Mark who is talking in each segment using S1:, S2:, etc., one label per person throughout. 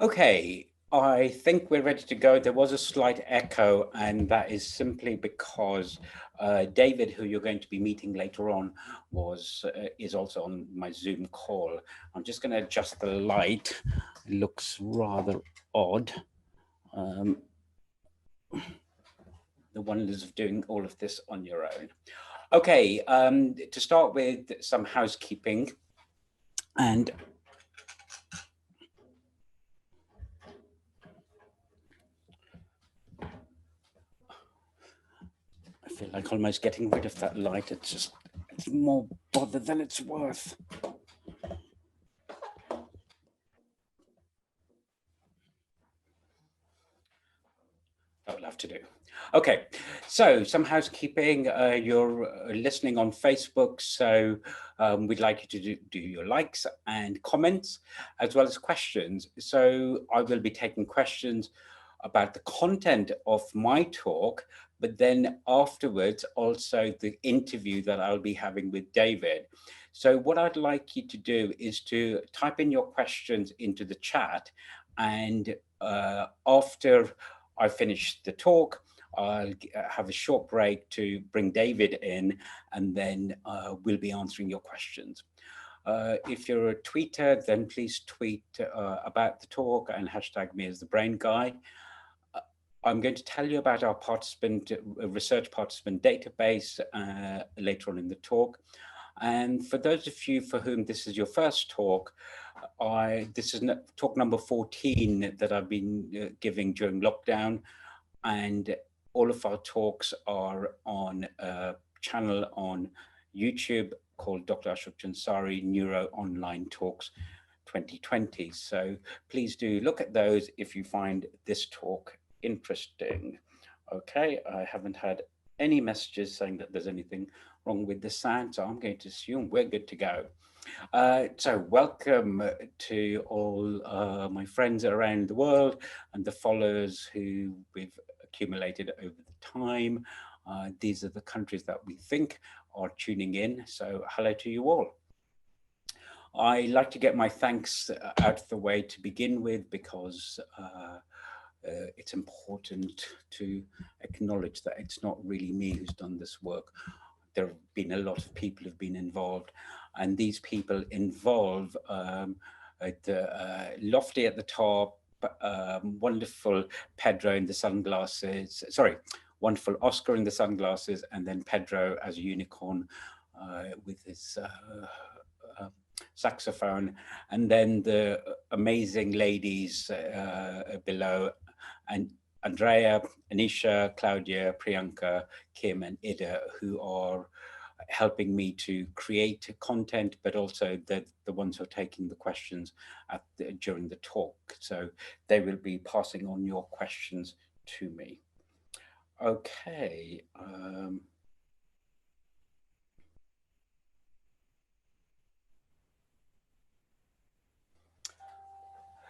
S1: Okay, I think we're ready to go. There was a slight echo, and that is simply because David, who you're going to be meeting later on, is also on my Zoom call. I'm just going to adjust the light. It looks rather odd. The wonders of doing all of this on your own. Okay, to start with some housekeeping, and I feel like almost getting rid of that light. It's more bother than it's worth. That will have to do. Okay, so some housekeeping. You're listening on Facebook, so we'd like you to do your likes and comments, as well as questions. So I will be taking questions about the content of my talk, but then afterwards also the interview that I'll be having with David. So what I'd like you to do is to type in your questions into the chat, and after I finish the talk, I'll have a short break to bring David in, and then we'll be answering your questions. If you're a tweeter, then please tweet about the talk and hashtag me as the brain guy. I'm going to tell you about our research participant database later on in the talk. And for those of you for whom this is your first talk, this is talk number 14 that I've been giving during lockdown. And all of our talks are on a channel on YouTube called Dr. Ashok Jansari Neuro Online Talks 2020. So please do look at those if you find this talk interesting. Okay, I haven't had any messages saying that there's anything wrong with the sound, so I'm going to assume we're good to go. So welcome to all my friends around the world and the followers who we've accumulated over the time. These are the countries that we think are tuning in, so hello to you all. I like to get my thanks out of the way to begin with, because it's important to acknowledge that it's not really me who's done this work. There have been a lot of people who've been involved, and these people involve Lofty at the top, wonderful Pedro in the sunglasses, wonderful Oscar in the sunglasses, and then Pedro as a unicorn with his saxophone, and then the amazing ladies below, and Andrea, Anisha, Claudia, Priyanka, Kim, and Ida, who are helping me to create content, but also the ones who are taking the questions during the talk. So they will be passing on your questions to me. Okay.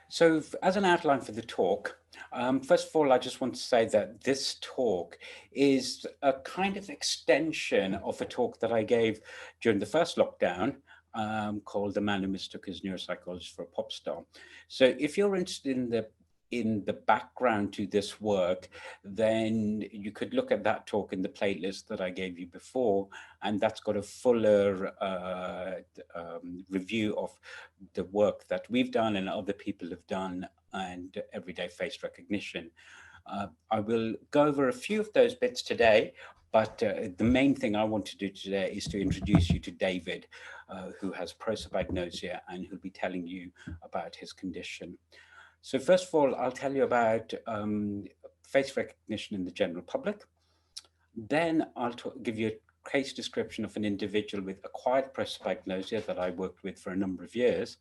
S1: So as an outline for the talk, first of all, I just want to say that this talk is a kind of extension of a talk that I gave during the first lockdown, called The Man Who Mistook His Neuropsychologist for a Pop Star. So if you're interested in the background to this work, then you could look at that talk in the playlist that I gave you before, and that's got a fuller review of the work that we've done and other people have done, and everyday face recognition. I will go over a few of those bits today, but the main thing I want to do today is to introduce you to David, who has prosopagnosia, and who'll be telling you about his condition. So first of all, I'll tell you about face recognition in the general public. Then I'll give you a case description of an individual with acquired prosopagnosia that I worked with for a number of years.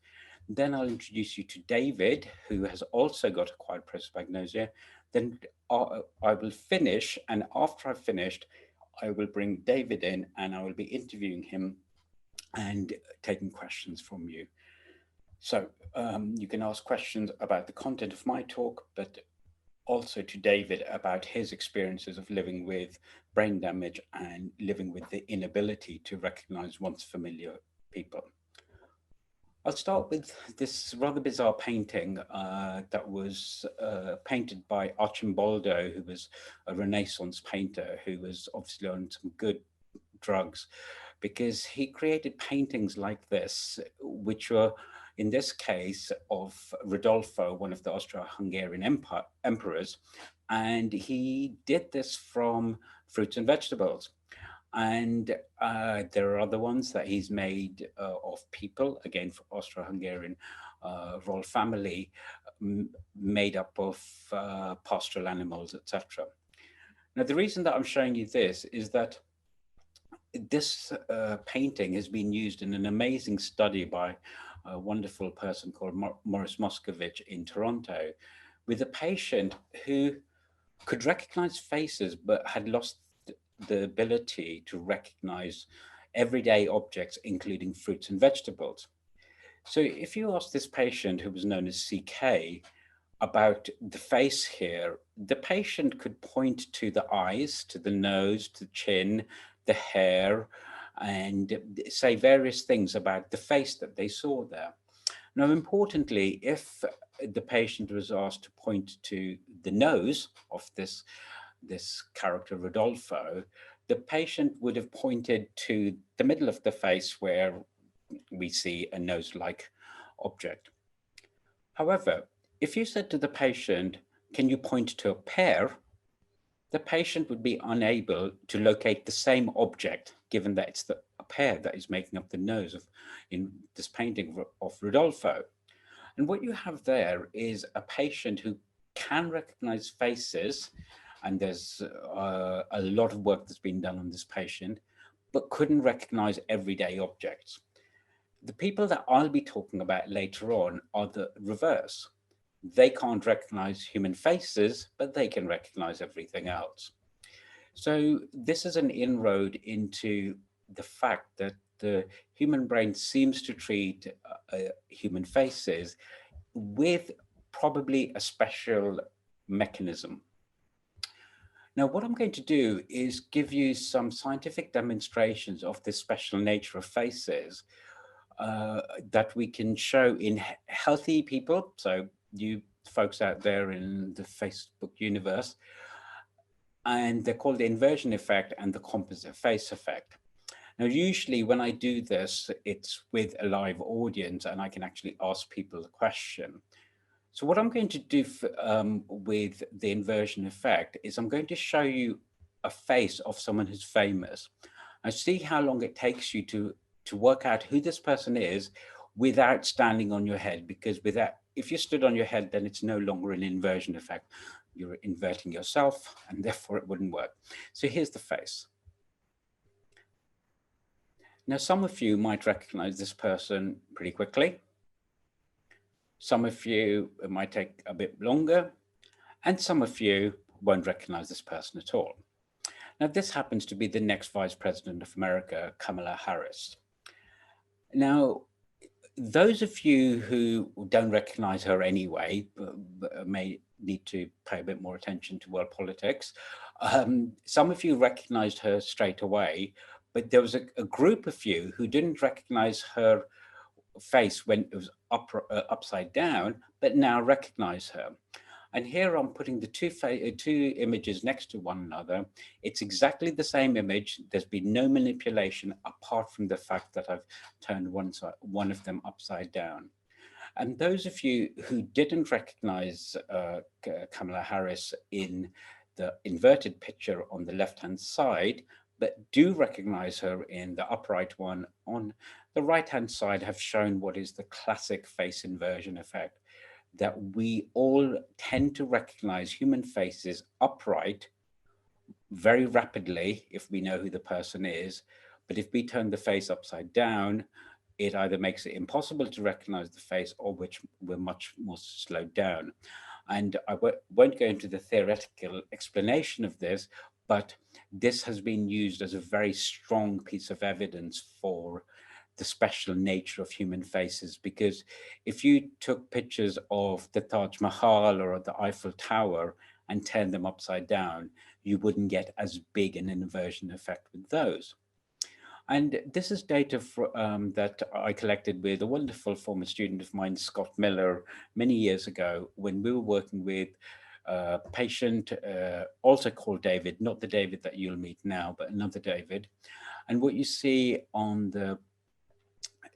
S1: Then I'll introduce you to David, who has also got acquired prosopagnosia. Then I will finish, and after I've finished, I will bring David in, and I will be interviewing him and taking questions from you. So you can ask questions about the content of my talk, but also to David about his experiences of living with brain damage and living with the inability to recognize once familiar people. I'll start with this rather bizarre painting that was painted by Arcimboldo, who was a Renaissance painter who was obviously on some good drugs, because he created paintings like this, which were, in this case, of Rodolfo, one of the Austro-Hungarian emperors, and he did this from fruits and vegetables. And there are other ones that he's made of people, again, for Austro-Hungarian royal family, made up of pastoral animals, etc. Now, the reason that I'm showing you this is that this painting has been used in an amazing study by a wonderful person called Morris Moscovich in Toronto, with a patient who could recognize faces but had lost the ability to recognize everyday objects, including fruits and vegetables. So if you ask this patient, who was known as CK, about the face here, the patient could point to the eyes, to the nose, to the chin, the hair, and say various things about the face that they saw there. Now, importantly, if the patient was asked to point to the nose of this character Rodolfo, the patient would have pointed to the middle of the face where we see a nose-like object. However, if you said to the patient, can you point to a pear? The patient would be unable to locate the same object, given that it's a pear that is making up the nose in this painting of Rodolfo. And what you have there is a patient who can recognize faces, and there's a lot of work that's been done on this patient, but couldn't recognize everyday objects. The people that I'll be talking about later on are the reverse. They can't recognize human faces, but they can recognize everything else. So this is an inroad into the fact that the human brain seems to treat human faces with probably a special mechanism. Now, what I'm going to do is give you some scientific demonstrations of this special nature of faces that we can show in healthy people. So you folks out there in the Facebook universe, and they're called the inversion effect and the composite face effect. Now, usually when I do this, it's with a live audience and I can actually ask people a question. So what I'm going to do with the inversion effect is I'm going to show you a face of someone who's famous. And see how long it takes you to work out who this person is without standing on your head, because if you stood on your head, then it's no longer an inversion effect. You're inverting yourself, and therefore it wouldn't work. So here's the face. Now, some of you might recognize this person pretty quickly. Some of you, it might take a bit longer, and some of you won't recognize this person at all. Now, this happens to be the next Vice President of America, Kamala Harris. Now, those of you who don't recognize her anyway may need to pay a bit more attention to world politics. Some of you recognized her straight away, but there was a group of you who didn't recognize her face when it was upside down, but now recognize her. And here I'm putting the two images next to one another. It's exactly the same image. There's been no manipulation apart from the fact that I've turned one of them upside down. And those of you who didn't recognize Kamala Harris in the inverted picture on the left-hand side, but do recognize her in the upright one on the right-hand side, have shown what is the classic face inversion effect, that we all tend to recognize human faces upright very rapidly if we know who the person is. But if we turn the face upside down, it either makes it impossible to recognize the face, or which we're much more slowed down. And I won't go into the theoretical explanation of this, but this has been used as a very strong piece of evidence for the special nature of human faces. Because if you took pictures of the Taj Mahal or the Eiffel Tower and turned them upside down, you wouldn't get as big an inversion effect with those. And this is data that I collected with a wonderful former student of mine, Scott Miller, many years ago when we were working with a patient, also called David, not the David that you'll meet now, but another David. And what you see on the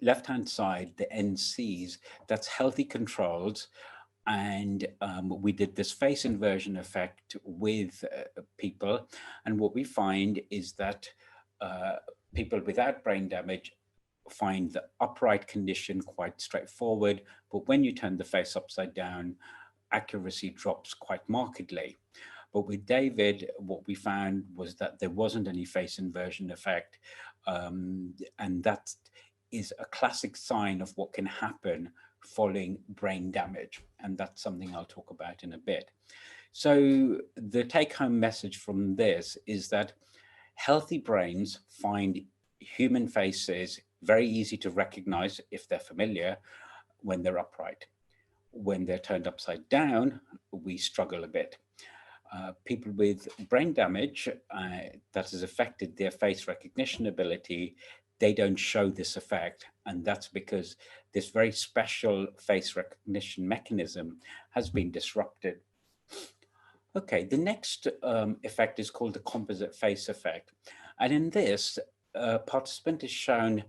S1: left-hand side, the NCs, that's healthy controls. And we did this face inversion effect with people. And what we find is that people without brain damage find the upright condition quite straightforward. But when you turn the face upside down, accuracy drops quite markedly. But with David, what we found was that there wasn't any face inversion effect. And that is a classic sign of what can happen following brain damage. And that's something I'll talk about in a bit. So the take-home message from this is that healthy brains find human faces very easy to recognize if they're familiar when they're upright. When they're turned upside down, we struggle a bit. People with brain damage that has affected their face recognition ability, they don't show this effect. And that's because this very special face recognition mechanism has been disrupted. Okay, the next effect is called the composite face effect. And in this, participant is shown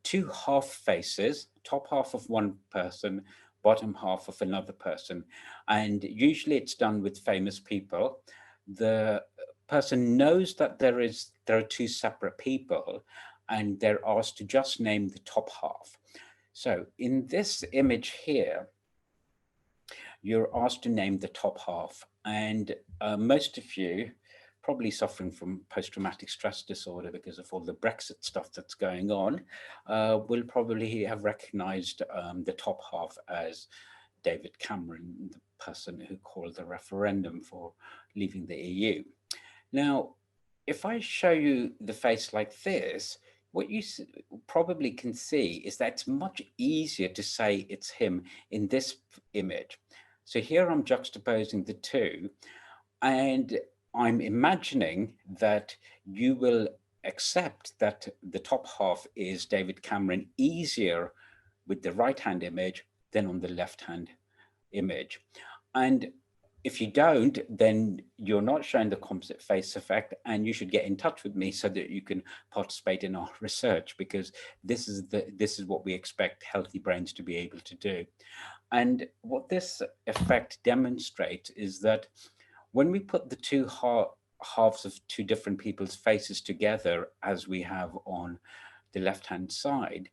S1: two half faces, top half of one person, bottom half of another person. And usually it's done with famous people. The person knows that there are two separate people, and they're asked to just name the top half. So in this image here, you're asked to name the top half. And most of you, probably suffering from post-traumatic stress disorder because of all the Brexit stuff that's going on, will probably have recognized the top half as David Cameron, the person who called the referendum for leaving the EU. Now, if I show you the face like this, what you probably can see is that it's much easier to say it's him in this image. So here I'm juxtaposing the two, and I'm imagining that you will accept that the top half is David Cameron easier with the right-hand image than on the left-hand image. And if you don't, then you're not showing the composite face effect, and you should get in touch with me so that you can participate in our research, because this is what we expect healthy brains to be able to do. And what this effect demonstrates is that when we put the two halves of two different people's faces together, as we have on the left-hand side,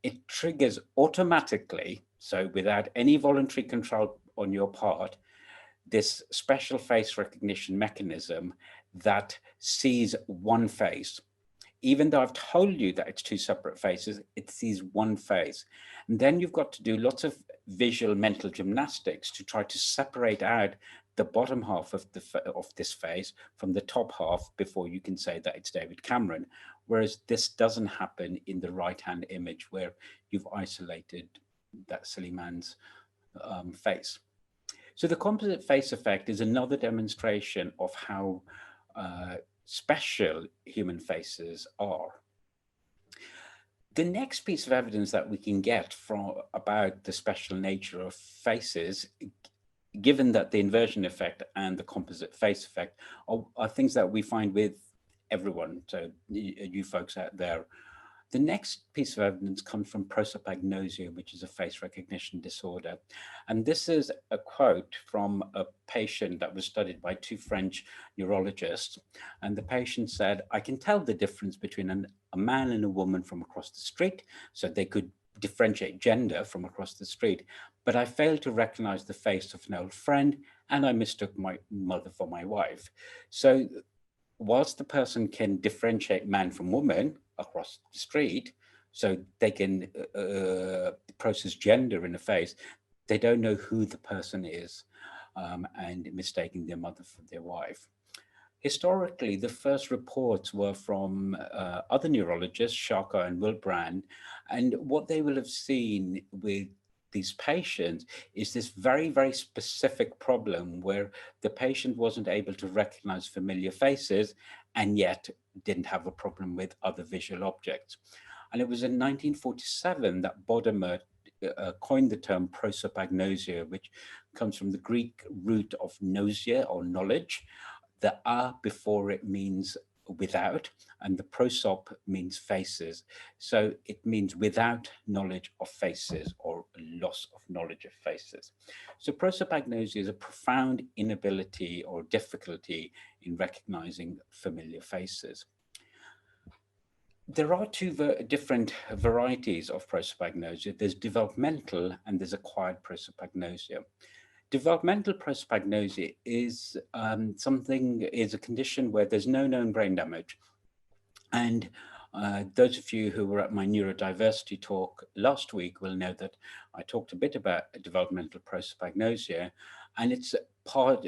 S1: it triggers automatically, so without any voluntary control on your part, this special face recognition mechanism that sees one face. Even though I've told you that it's two separate faces, it sees one face. And then you've got to do lots of visual mental gymnastics to try to separate out the bottom half of this face from the top half before you can say that it's David Cameron. Whereas this doesn't happen in the right-hand image, where you've isolated that silly man's face. So the composite face effect is another demonstration of how special human faces are. The next piece of evidence that we can get about the special nature of faces, given that the inversion effect and the composite face effect are things that we find with everyone, so you folks out there. The next piece of evidence comes from prosopagnosia, which is a face recognition disorder. And this is a quote from a patient that was studied by two French neurologists. And the patient said, "I can tell the difference between a man and a woman from across the street," so they could differentiate gender from across the street, "but I failed to recognize the face of an old friend, and I mistook my mother for my wife." So whilst the person can differentiate man from woman across the street, so they can process gender in a face, they don't know who the person is, and mistaking their mother for their wife. Historically, the first reports were from other neurologists, Sharko and Wilbrand, and what they will have seen with these patients is this very, very specific problem where the patient wasn't able to recognize familiar faces, and yet didn't have a problem with other visual objects. And it was in 1947 that Bodmer coined the term prosopagnosia, which comes from the Greek root of nosia or knowledge. The a before it means without, and the prosop means faces. So it means without knowledge of faces or loss of knowledge of faces. So prosopagnosia is a profound inability or difficulty in recognizing familiar faces. There are two different varieties of prosopagnosia. There's developmental and there's acquired prosopagnosia. Developmental prosopagnosia is is a condition where there's no known brain damage. And those of you who were at my neurodiversity talk last week will know that I talked a bit about developmental prosopagnosia, and it's part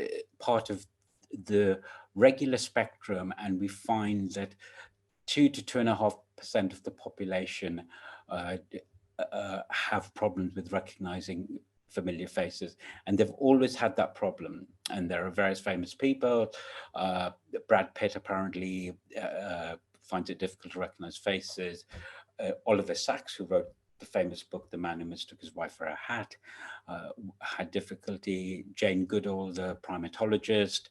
S1: of the regular spectrum, and we find that 2 to 2.5% of the population have problems with recognizing familiar faces, and they've always had that problem. And there are various famous people. Brad Pitt apparently finds it difficult to recognize faces. Oliver Sacks, who wrote the famous book, The Man Who Mistook His Wife for a Hat, had difficulty. Jane Goodall, the primatologist.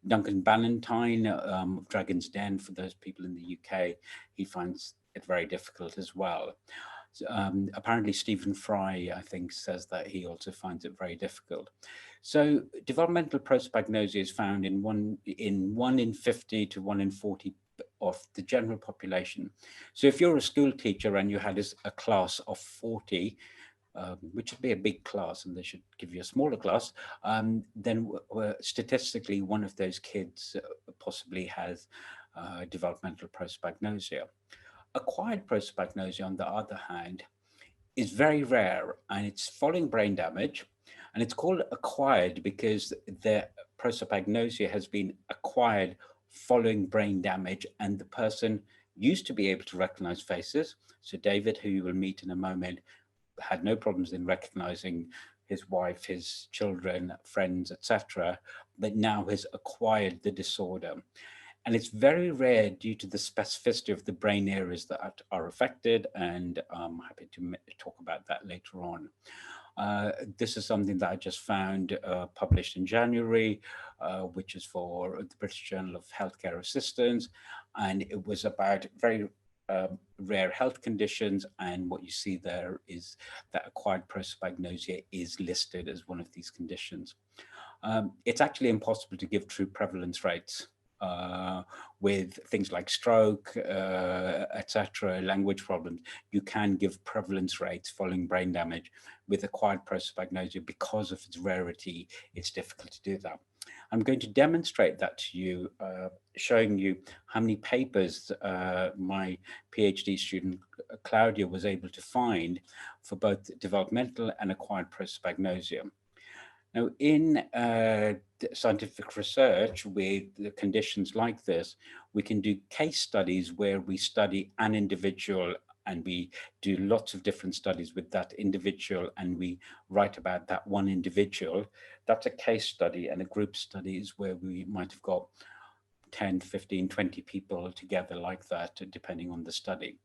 S1: Duncan Ballantyne of Dragon's Den, for those people in the UK, he finds it very difficult as well. Apparently Stephen Fry, I think, says that he also finds it very difficult. So developmental prosopagnosia is found in 1 in 50 to 1 in 40 of the general population. So if you're a school teacher and you had a class of 40, which would be a big class, and they should give you a smaller class, then statistically one of those kids possibly has developmental prosopagnosia. Acquired prosopagnosia, on the other hand, is very rare, and it's following brain damage. And it's called acquired because the prosopagnosia has been acquired following brain damage, and the person used to be able to recognize faces. So David, who you will meet in a moment, had no problems in recognizing his wife, his children, friends, etc., but now has acquired the disorder. And it's very rare due to the specificity of the brain areas that are affected, and I'm happy to talk about that later on. This is something that I just found published in January, which is for the British Journal of Healthcare Assistants, and it was about very rare health conditions, and what you see there is that acquired prosopagnosia is listed as one of these conditions. It's actually impossible to give true prevalence rates with things like stroke, etc., language problems. You can give prevalence rates following brain damage. With acquired prosopagnosia, because of its rarity, it's difficult to do that. I'm going to demonstrate that to you, showing you how many papers my PhD student Claudia was able to find for both developmental and acquired prosopagnosia. Now, in scientific research with conditions like this, we can do case studies where we study an individual and we do lots of different studies with that individual, and we write about that one individual. That's a case study, and a group study is where we might have got 10, 15, 20 people together like that, depending on the study.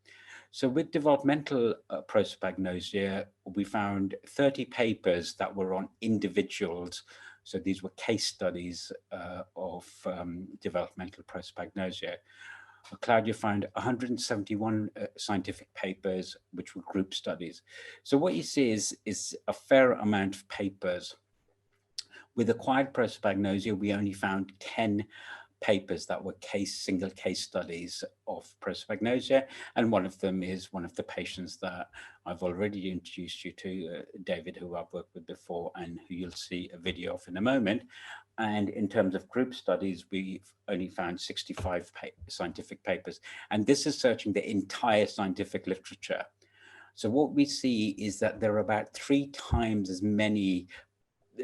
S1: So with developmental prosopagnosia, we found 30 papers that were on individuals. So these were case studies of developmental prosopagnosia. Claudia found 171 scientific papers, which were group studies. So what you see is a fair amount of papers. With acquired prosopagnosia, we only found 10 papers that were single case studies of prosopagnosia, and one of them is one of the patients that I've already introduced you to, David, who I've worked with before and who you'll see a video of in a moment. And in terms of group studies, we've only found 65 scientific papers, and this is searching the entire scientific literature. So what we see is that there are about 3 times as many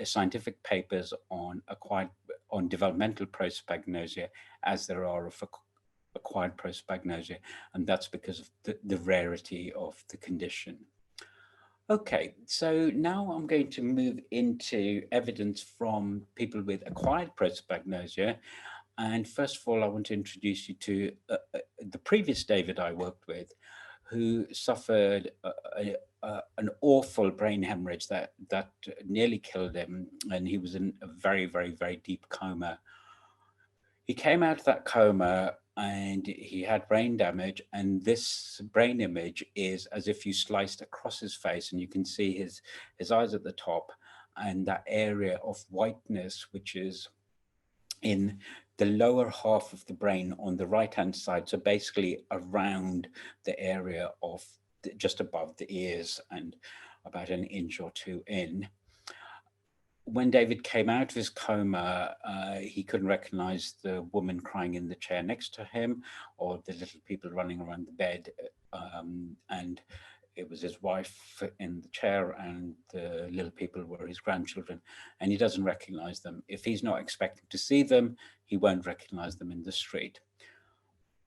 S1: scientific papers on developmental prosopagnosia as there are of acquired prosopagnosia, and that's because of the rarity of the condition. Okay, so now I'm going to move into evidence from people with acquired prosopagnosia, And first of all, I want to introduce you to the previous David I worked with, who suffered an awful brain hemorrhage that nearly killed him, and he was in a very, very, very deep coma. He came out of that coma and he had brain damage, and this brain image is as if you sliced across his face, and you can see his eyes at the top and that area of whiteness, which is in the lower half of the brain on the right hand side, so basically around the area of just above the ears and about an inch or two in. When David came out of his coma, he couldn't recognize the woman crying in the chair next to him or the little people running around the bed, and it was his wife in the chair, and the little people were his grandchildren, and he doesn't recognize them. If he's not expecting to see them, he won't recognize them in the street.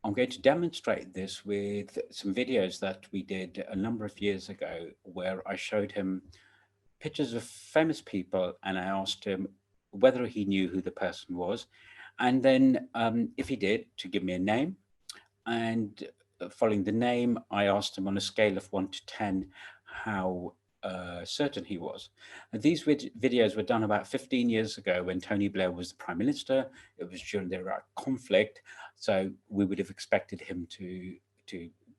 S1: I'm going to demonstrate this with some videos that we did a number of years ago, where I showed him pictures of famous people, and I asked him whether he knew who the person was, and then if he did, to give me a name. And following the name, I asked him on a scale of 1 to 10 how certain he was. And these videos were done about 15 years ago when Tony Blair was the Prime Minister. It was during the Iraq conflict, so we would have expected him to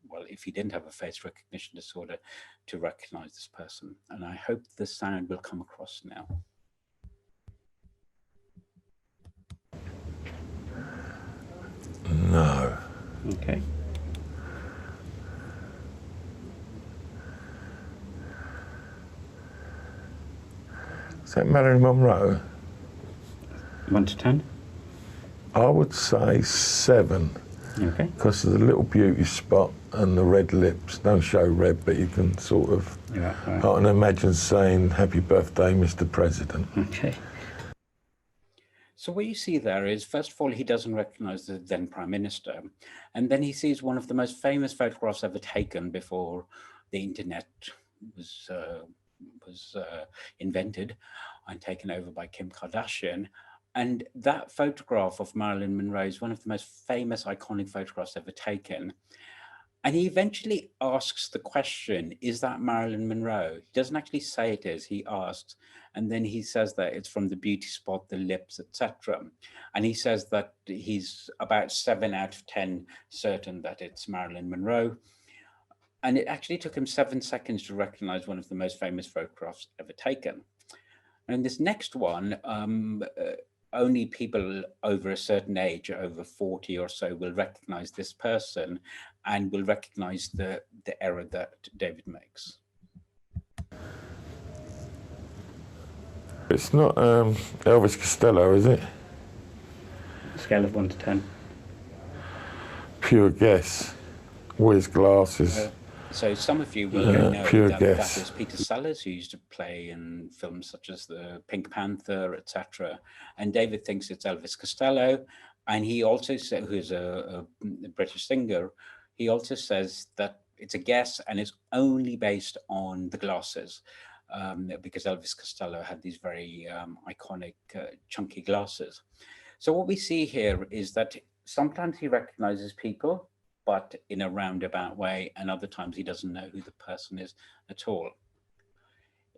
S1: well, if he didn't have a face recognition disorder, to recognize this person. And I hope the sound will come across now.
S2: No.
S1: Okay.
S2: Is that Marilyn Monroe?
S1: 1 to 10?
S2: I would say 7.
S1: Okay.
S2: Because of the little beauty spot and the red lips. Don't show red, but you can sort of,
S1: Yeah, right.
S2: I can imagine saying, "Happy birthday, Mr. President."
S1: Okay. So what you see there is, first of all, he doesn't recognize the then Prime Minister. And then he sees one of the most famous photographs ever taken before the internet was invented and taken over by Kim Kardashian. And that photograph of Marilyn Monroe is one of the most famous, iconic photographs ever taken. And he eventually asks the question, is that Marilyn Monroe? He doesn't actually say it is, he asks. And then he says that it's from the beauty spot, the lips, etc. And he says that he's about 7 out of 10 certain that it's Marilyn Monroe. And it actually took him 7 seconds to recognize one of the most famous photographs ever taken. And this next one, only people over a certain age, over 40 or so, will recognize this person and will recognize the error that David makes.
S2: It's not Elvis Costello, is it?
S1: Scale of 1 to 10.
S2: Pure guess. Wears glasses.
S1: So some of you will know that is Peter Sellers, who used to play in films such as the Pink Panther, etc. And David thinks it's Elvis Costello. And he also says, who's a British singer, he also says that it's a guess and it's only based on the glasses, because Elvis Costello had these very iconic chunky glasses. So what we see here is that sometimes he recognizes people, but in a roundabout way, and other times he doesn't know who the person is at all.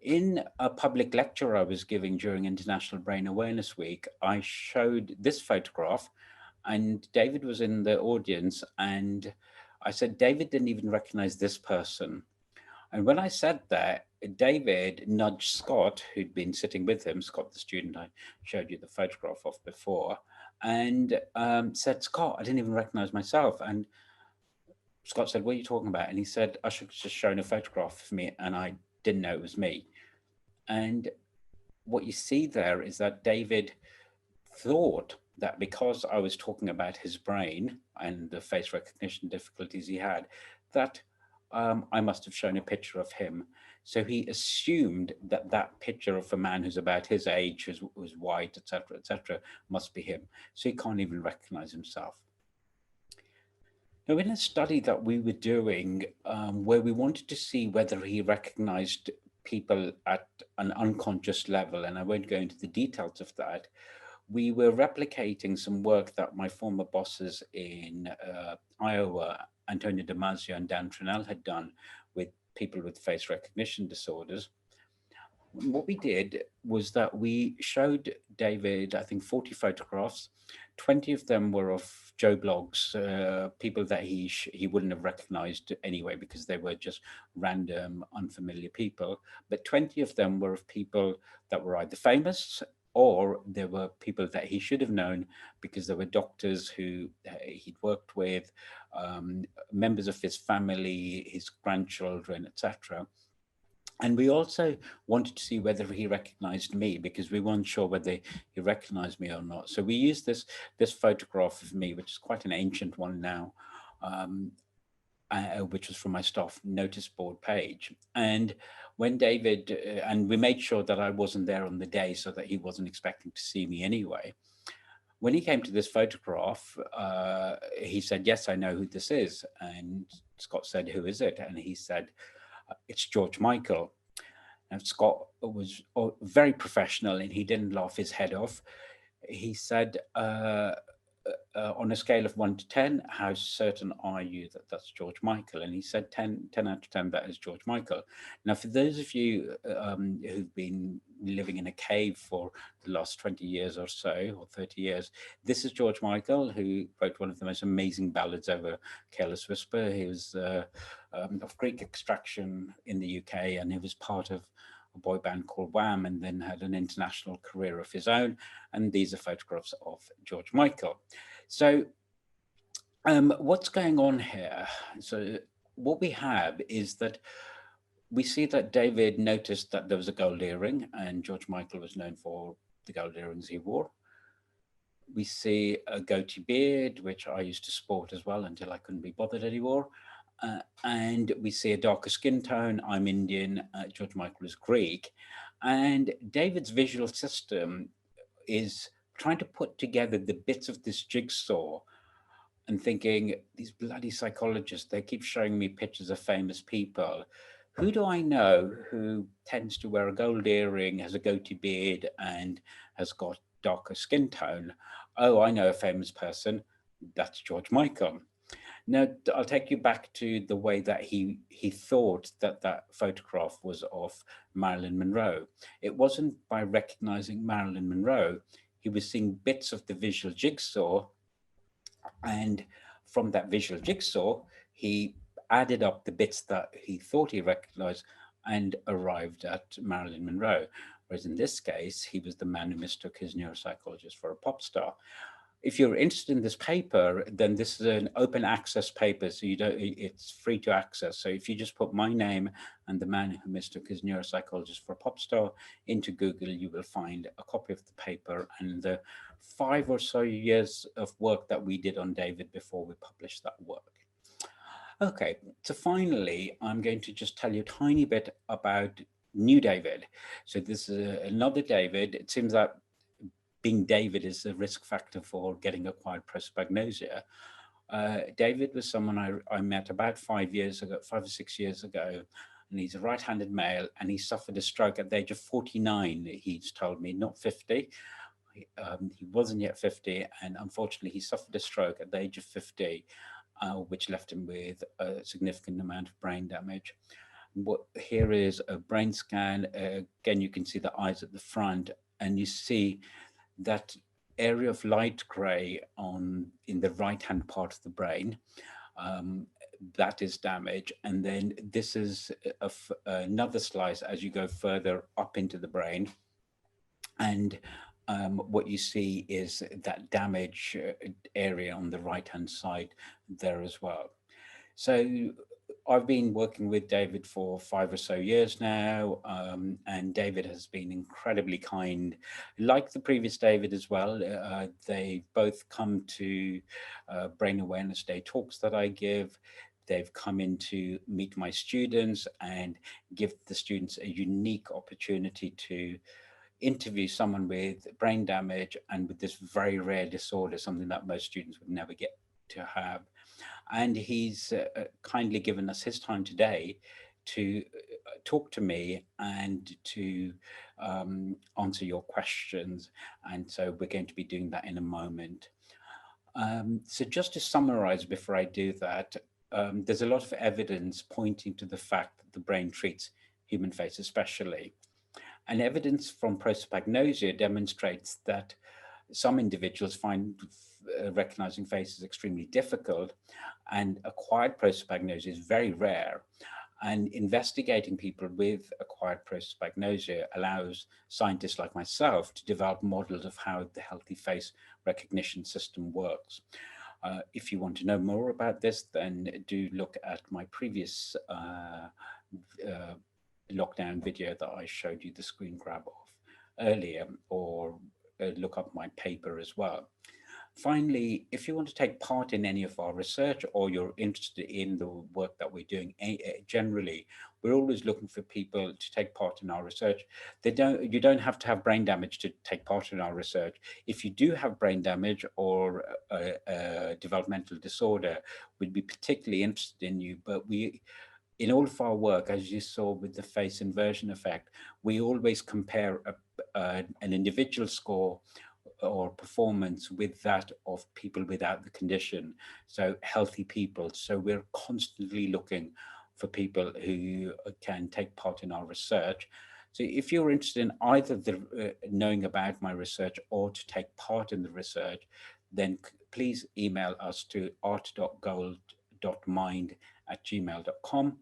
S1: In a public lecture I was giving during International Brain Awareness Week, I showed this photograph, and David was in the audience, and I said, David didn't even recognize this person. And when I said that, David nudged Scott, who'd been sitting with him, Scott, the student I showed you the photograph of before, and said, Scott, I didn't even recognize myself. And Scott said, what are you talking about? And he said, I should just shown a photograph of me and I didn't know it was me. And what you see there is that David thought that because I was talking about his brain and the face recognition difficulties he had, that I must have shown a picture of him. So he assumed that that picture of a man who's about his age, who's white, etc., must be him. So he can't even recognize himself. Now, in a study that we were doing, where we wanted to see whether he recognized people at an unconscious level, and I won't go into the details of that, we were replicating some work that my former bosses in Iowa, Antonio Damasio and Dan Trinell, had done with people with face recognition disorders. What we did was that we showed David, I think, 40 photographs. 20 of them were of Joe Blogs, people that he wouldn't have recognized anyway because they were just random, unfamiliar people. But 20 of them were of people that were either famous or there were people that he should have known because there were doctors who he'd worked with, members of his family, his grandchildren, etc. And we also wanted to see whether he recognized me because we weren't sure whether he recognized me or not. So we used this photograph of me, which is quite an ancient one now, which was from my staff notice board page. And when David, and we made sure that I wasn't there on the day so that he wasn't expecting to see me anyway. When he came to this photograph, he said, "Yes, I know who this is." And Scott said, "Who is it?" And he said, "It's George Michael." And Scott was very professional and he didn't laugh his head off. He said, on a scale of 1 to 10, how certain are you that that's George Michael? And he said 10 out of 10, that is George Michael. Now, for those of you who've been living in a cave for the last 20 years or so, or 30 years, this is George Michael, who wrote one of the most amazing ballads ever, Careless Whisper. He was of Greek extraction in the UK, and he was part of a boy band called Wham, and then had an international career of his own. And these are photographs of George Michael. So what's going on here? So what we have is that we see that David noticed that there was a gold earring, and George Michael was known for the gold earrings he wore. We see a goatee beard, which I used to sport as well until I couldn't be bothered anymore. And we see a darker skin tone. I'm Indian, George Michael is Greek. And David's visual system is trying to put together the bits of this jigsaw and thinking, these bloody psychologists, they keep showing me pictures of famous people. Who do I know who tends to wear a gold earring, has a goatee beard, and has got darker skin tone? Oh, I know a famous person. That's George Michael. Now, I'll take you back to the way that he thought that that photograph was of Marilyn Monroe. It wasn't by recognizing Marilyn Monroe. He was seeing bits of the visual jigsaw, and from that visual jigsaw, he added up the bits that he thought he recognized and arrived at Marilyn Monroe. Whereas in this case, he was the man who mistook his neuropsychologist for a pop star. If you're interested in this paper, then this is an open access paper, so it's free to access. So if you just put my name and the man who mistook his neuropsychologist for a pop star into Google, you will find a copy of the paper and the 5 or so years of work that we did on David before we published that work. Okay, so finally, I'm going to just tell you a tiny bit about new David. So this is another David. It seems that being David is a risk factor for getting acquired prosopagnosia. David was someone I met about 5 or 6 years ago, and he's a right-handed male, and he suffered a stroke at the age of 49, he's told me, not 50. He wasn't yet 50, and unfortunately he suffered a stroke at the age of 50, which left him with a significant amount of brain damage. Here is a brain scan. Again, you can see the eyes at the front, and you see that area of light gray in the right hand part of the brain, that is damage. And then this is another slice as you go further up into the brain, and what you see is that damage area on the right hand side there as well. So I've been working with David for 5 or so years now, and David has been incredibly kind, like the previous David as well. They both come to Brain Awareness Day talks that I give. They've come in to meet my students and give the students a unique opportunity to interview someone with brain damage and with this very rare disorder, something that most students would never get to have. And he's kindly given us his time today to talk to me and to answer your questions. And so we're going to be doing that in a moment. So just to summarize before I do that, there's a lot of evidence pointing to the fact that the brain treats human face especially. And evidence from prosopagnosia demonstrates that some individuals find recognizing faces extremely difficult, and acquired prosopagnosia is very rare. And investigating people with acquired prosopagnosia allows scientists like myself to develop models of how the healthy face recognition system works. If you want to know more about this, then do look at my previous lockdown video that I showed you the screen grab of earlier, or look up my paper as well. Finally, if you want to take part in any of our research, or you're interested in the work that we're doing generally, we're always looking for people to take part in our research. You don't have to have brain damage to take part in our research. If you do have brain damage or a developmental disorder, we'd be particularly interested in you. But in all of our work, as you saw with the face inversion effect, we always compare an individual score or performance with that of people without the condition, so healthy people. So we're constantly looking for people who can take part in our research. So if you're interested in either knowing about my research or to take part in the research, then please email us to art.gold.mind@gmail.com.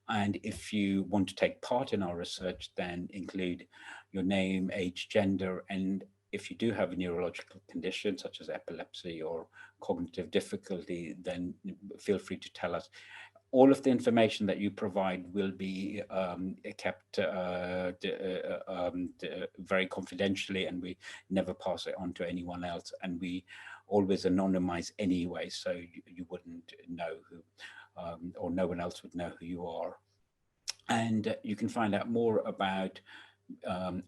S1: And if you want to take part in our research, then include your name, age, gender, and if you do have a neurological condition such as epilepsy or cognitive difficulty, then feel free to tell us. All of the information that you provide will be kept very confidentially, and we never pass it on to anyone else. And we always anonymize anyway, so you wouldn't know who, or no one else would know who you are. And you can find out more about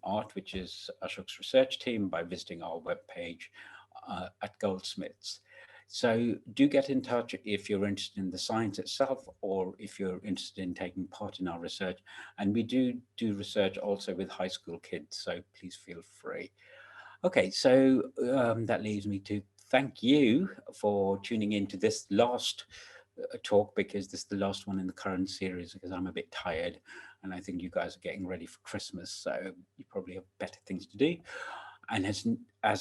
S1: ART, which is Ashok's research team, by visiting our webpage at Goldsmiths. So do get in touch if you're interested in the science itself, or if you're interested in taking part in our research. And we do research also with high school kids, so please feel free. Okay, so that leaves me to thank you for tuning in to this last talk, because this is the last one in the current series, because I'm a bit tired and I think you guys are getting ready for Christmas, so you probably have better things to do. And as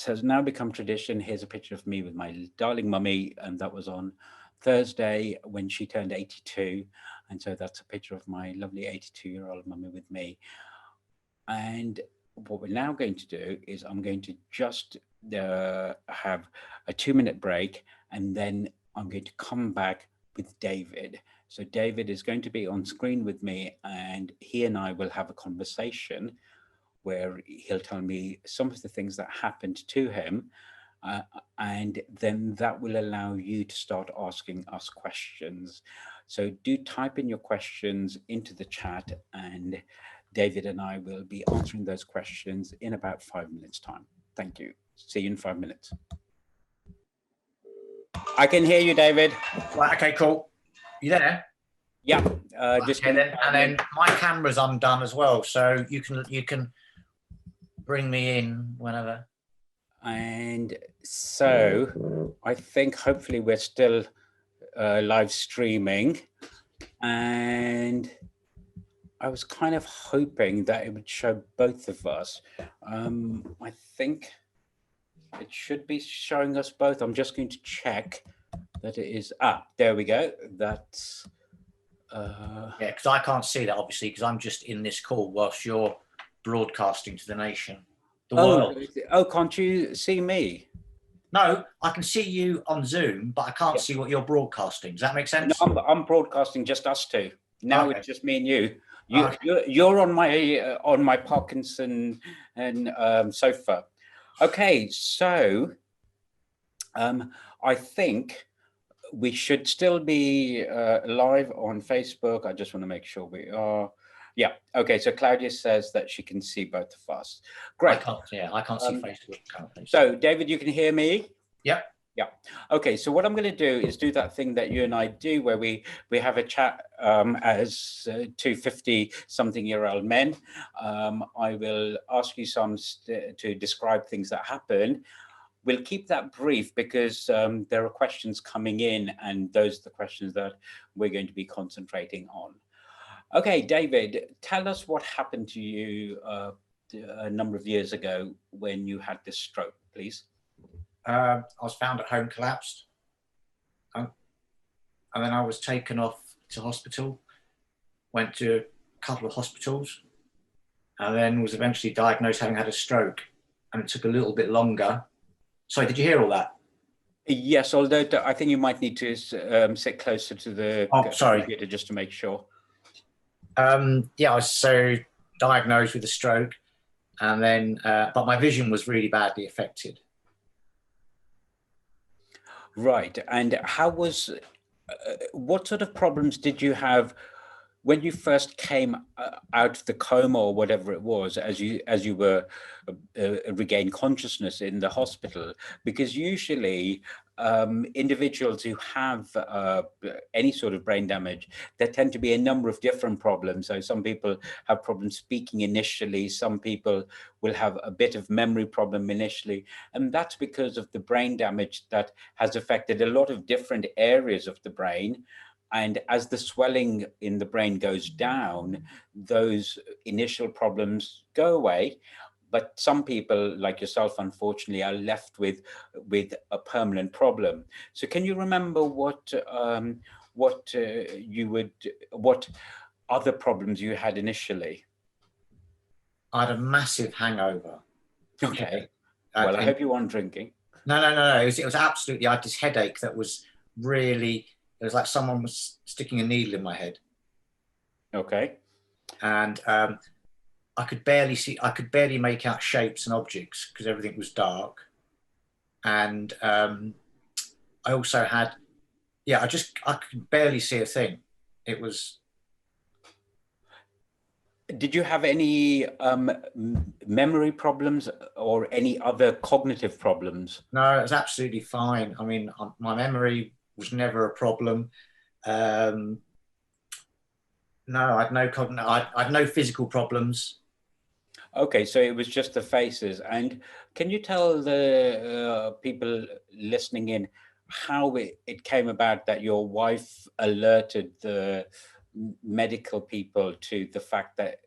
S1: has now become tradition, here's a picture of me with my darling mummy, and that was on Thursday when she turned 82. And so that's a picture of my lovely 82-year-old mummy with me. And what we're now going to do is I'm going to just have a 2-minute break, and then I'm going to come back with David. So David is going to be on screen with me, and he and I will have a conversation where he'll tell me some of the things that happened to him, and then that will allow you to start asking us questions. So do type in your questions into the chat, and David and I will be answering those questions in about 5 minutes time. Thank you. See you in 5 minutes. I can hear you, David.
S3: Right, okay, cool. You there?
S1: Yeah.
S3: Just okay, and then my camera's undone as well, so you can bring me in whenever.
S1: And so I think hopefully we're still live streaming, and I was kind of hoping that it would show both of us. I think it should be showing us both. I'm just going to check that it is. There we go. That's
S3: yeah, because I can't see that obviously, because I'm just in this call whilst you're broadcasting to the nation, the world.
S1: Oh, can't you see me?
S3: No, I can see you on Zoom, but I can't see what you're broadcasting. Does that make sense?
S1: No, I'm broadcasting just us two. Now it's just me and you.
S3: Okay.
S1: You're on my Parkinson and sofa. Okay, so I think we should still be live on Facebook. I just want to make sure we are. Yeah. Okay. So Claudia says that she can see both of us. Great.
S3: I can't see Facebook currently.
S1: So David, you can hear me?
S3: Yep.
S1: Yeah. Okay. So what I'm going to do is do that thing that you and I do, where we have a chat as two 50-something-year-old men. I will ask you to describe things that happen. We'll keep that brief because there are questions coming in, and those are the questions that we're going to be concentrating on. Okay, David, tell us what happened to you a number of years ago when you had this stroke, please.
S3: I was found at home collapsed, and then I was taken off to hospital, went to a couple of hospitals, and then was eventually diagnosed having had a stroke, and it took a little bit longer. Sorry, did you hear all that?
S1: Yes, although I think you might need to sit closer to the computer just to make sure.
S3: Yeah, I was so diagnosed with a stroke, and then, but my vision was really badly affected.
S1: Right. And how was, what sort of problems did you have when you first came out of the coma or whatever it was, as you were regained consciousness in the hospital? Because usually individuals who have any sort of brain damage, there tend to be a number of different problems. So some people have problems speaking initially, some people will have a bit of memory problem initially, and that's because of the brain damage that has affected a lot of different areas of the brain. And as the swelling in the brain goes down, those initial problems go away. But some people, like yourself, unfortunately, are left with a permanent problem. So can you remember what other problems you had initially?
S3: I had a massive hangover.
S1: Okay. Well, I hope you weren't drinking.
S3: No. It was absolutely, I had this headache that was really, it was like someone was sticking a needle in my head.
S1: Okay.
S3: And I could barely make out shapes and objects because everything was dark. And I also had, yeah, I could barely see a thing. It was.
S1: Did you have any memory problems or any other cognitive problems?
S3: No, it was absolutely fine. I mean, my memory was never a problem. No, I had no physical problems.
S1: Okay, so it was just the faces. And can you tell the people listening in how it came about that your wife alerted the medical people to the fact that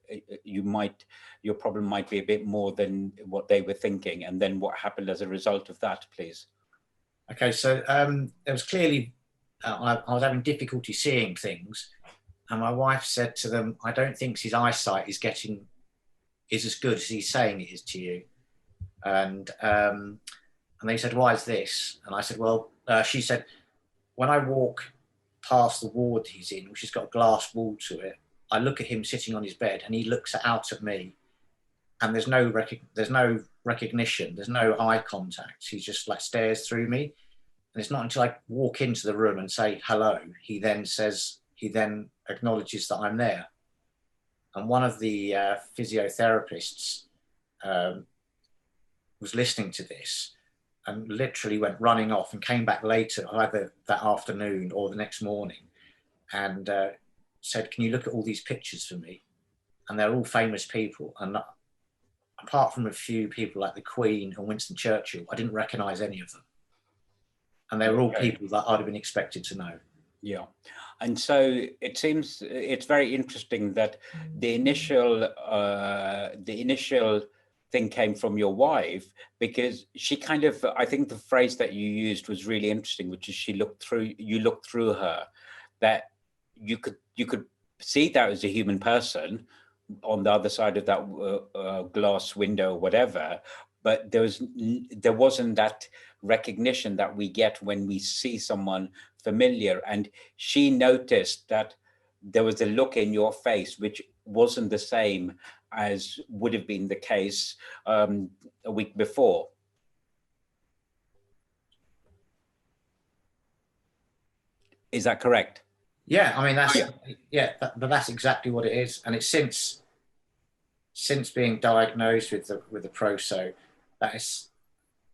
S1: your problem might be a bit more than what they were thinking, and then what happened as a result of that, please?
S3: Okay, so it was clearly I was having difficulty seeing things, and my wife said to them, "I don't think his eyesight is as good as he's saying it is to you." And they said, "Why is this?" And I said, "Well," she said, "when I walk past the ward he's in, which has got a glass wall to it, I look at him sitting on his bed, and he looks out at me, and there's no recognition, there's no eye contact. He just like stares through me, and it's not until I walk into the room and say hello, he then acknowledges that I'm there." And one of the physiotherapists was listening to this and literally went running off and came back later, either that afternoon or the next morning, and said, "Can you look at all these pictures for me?" And they're all famous people. And apart from a few people like the Queen and Winston Churchill, I didn't recognize any of them. And they were all people that I'd have been expected to know.
S1: Yeah. And so it seems it's very interesting that the initial thing came from your wife, because she kind of, I think the phrase that you used was really interesting, which is you looked through her, that you could see that as a human person on the other side of that glass window or whatever, but there wasn't that recognition that we get when we see someone familiar. And she noticed that there was a look in your face which wasn't the same as would have been the case a week before. Is that correct?
S3: Yeah, I mean, that's exactly what it is. And it's since being diagnosed with the proso, that is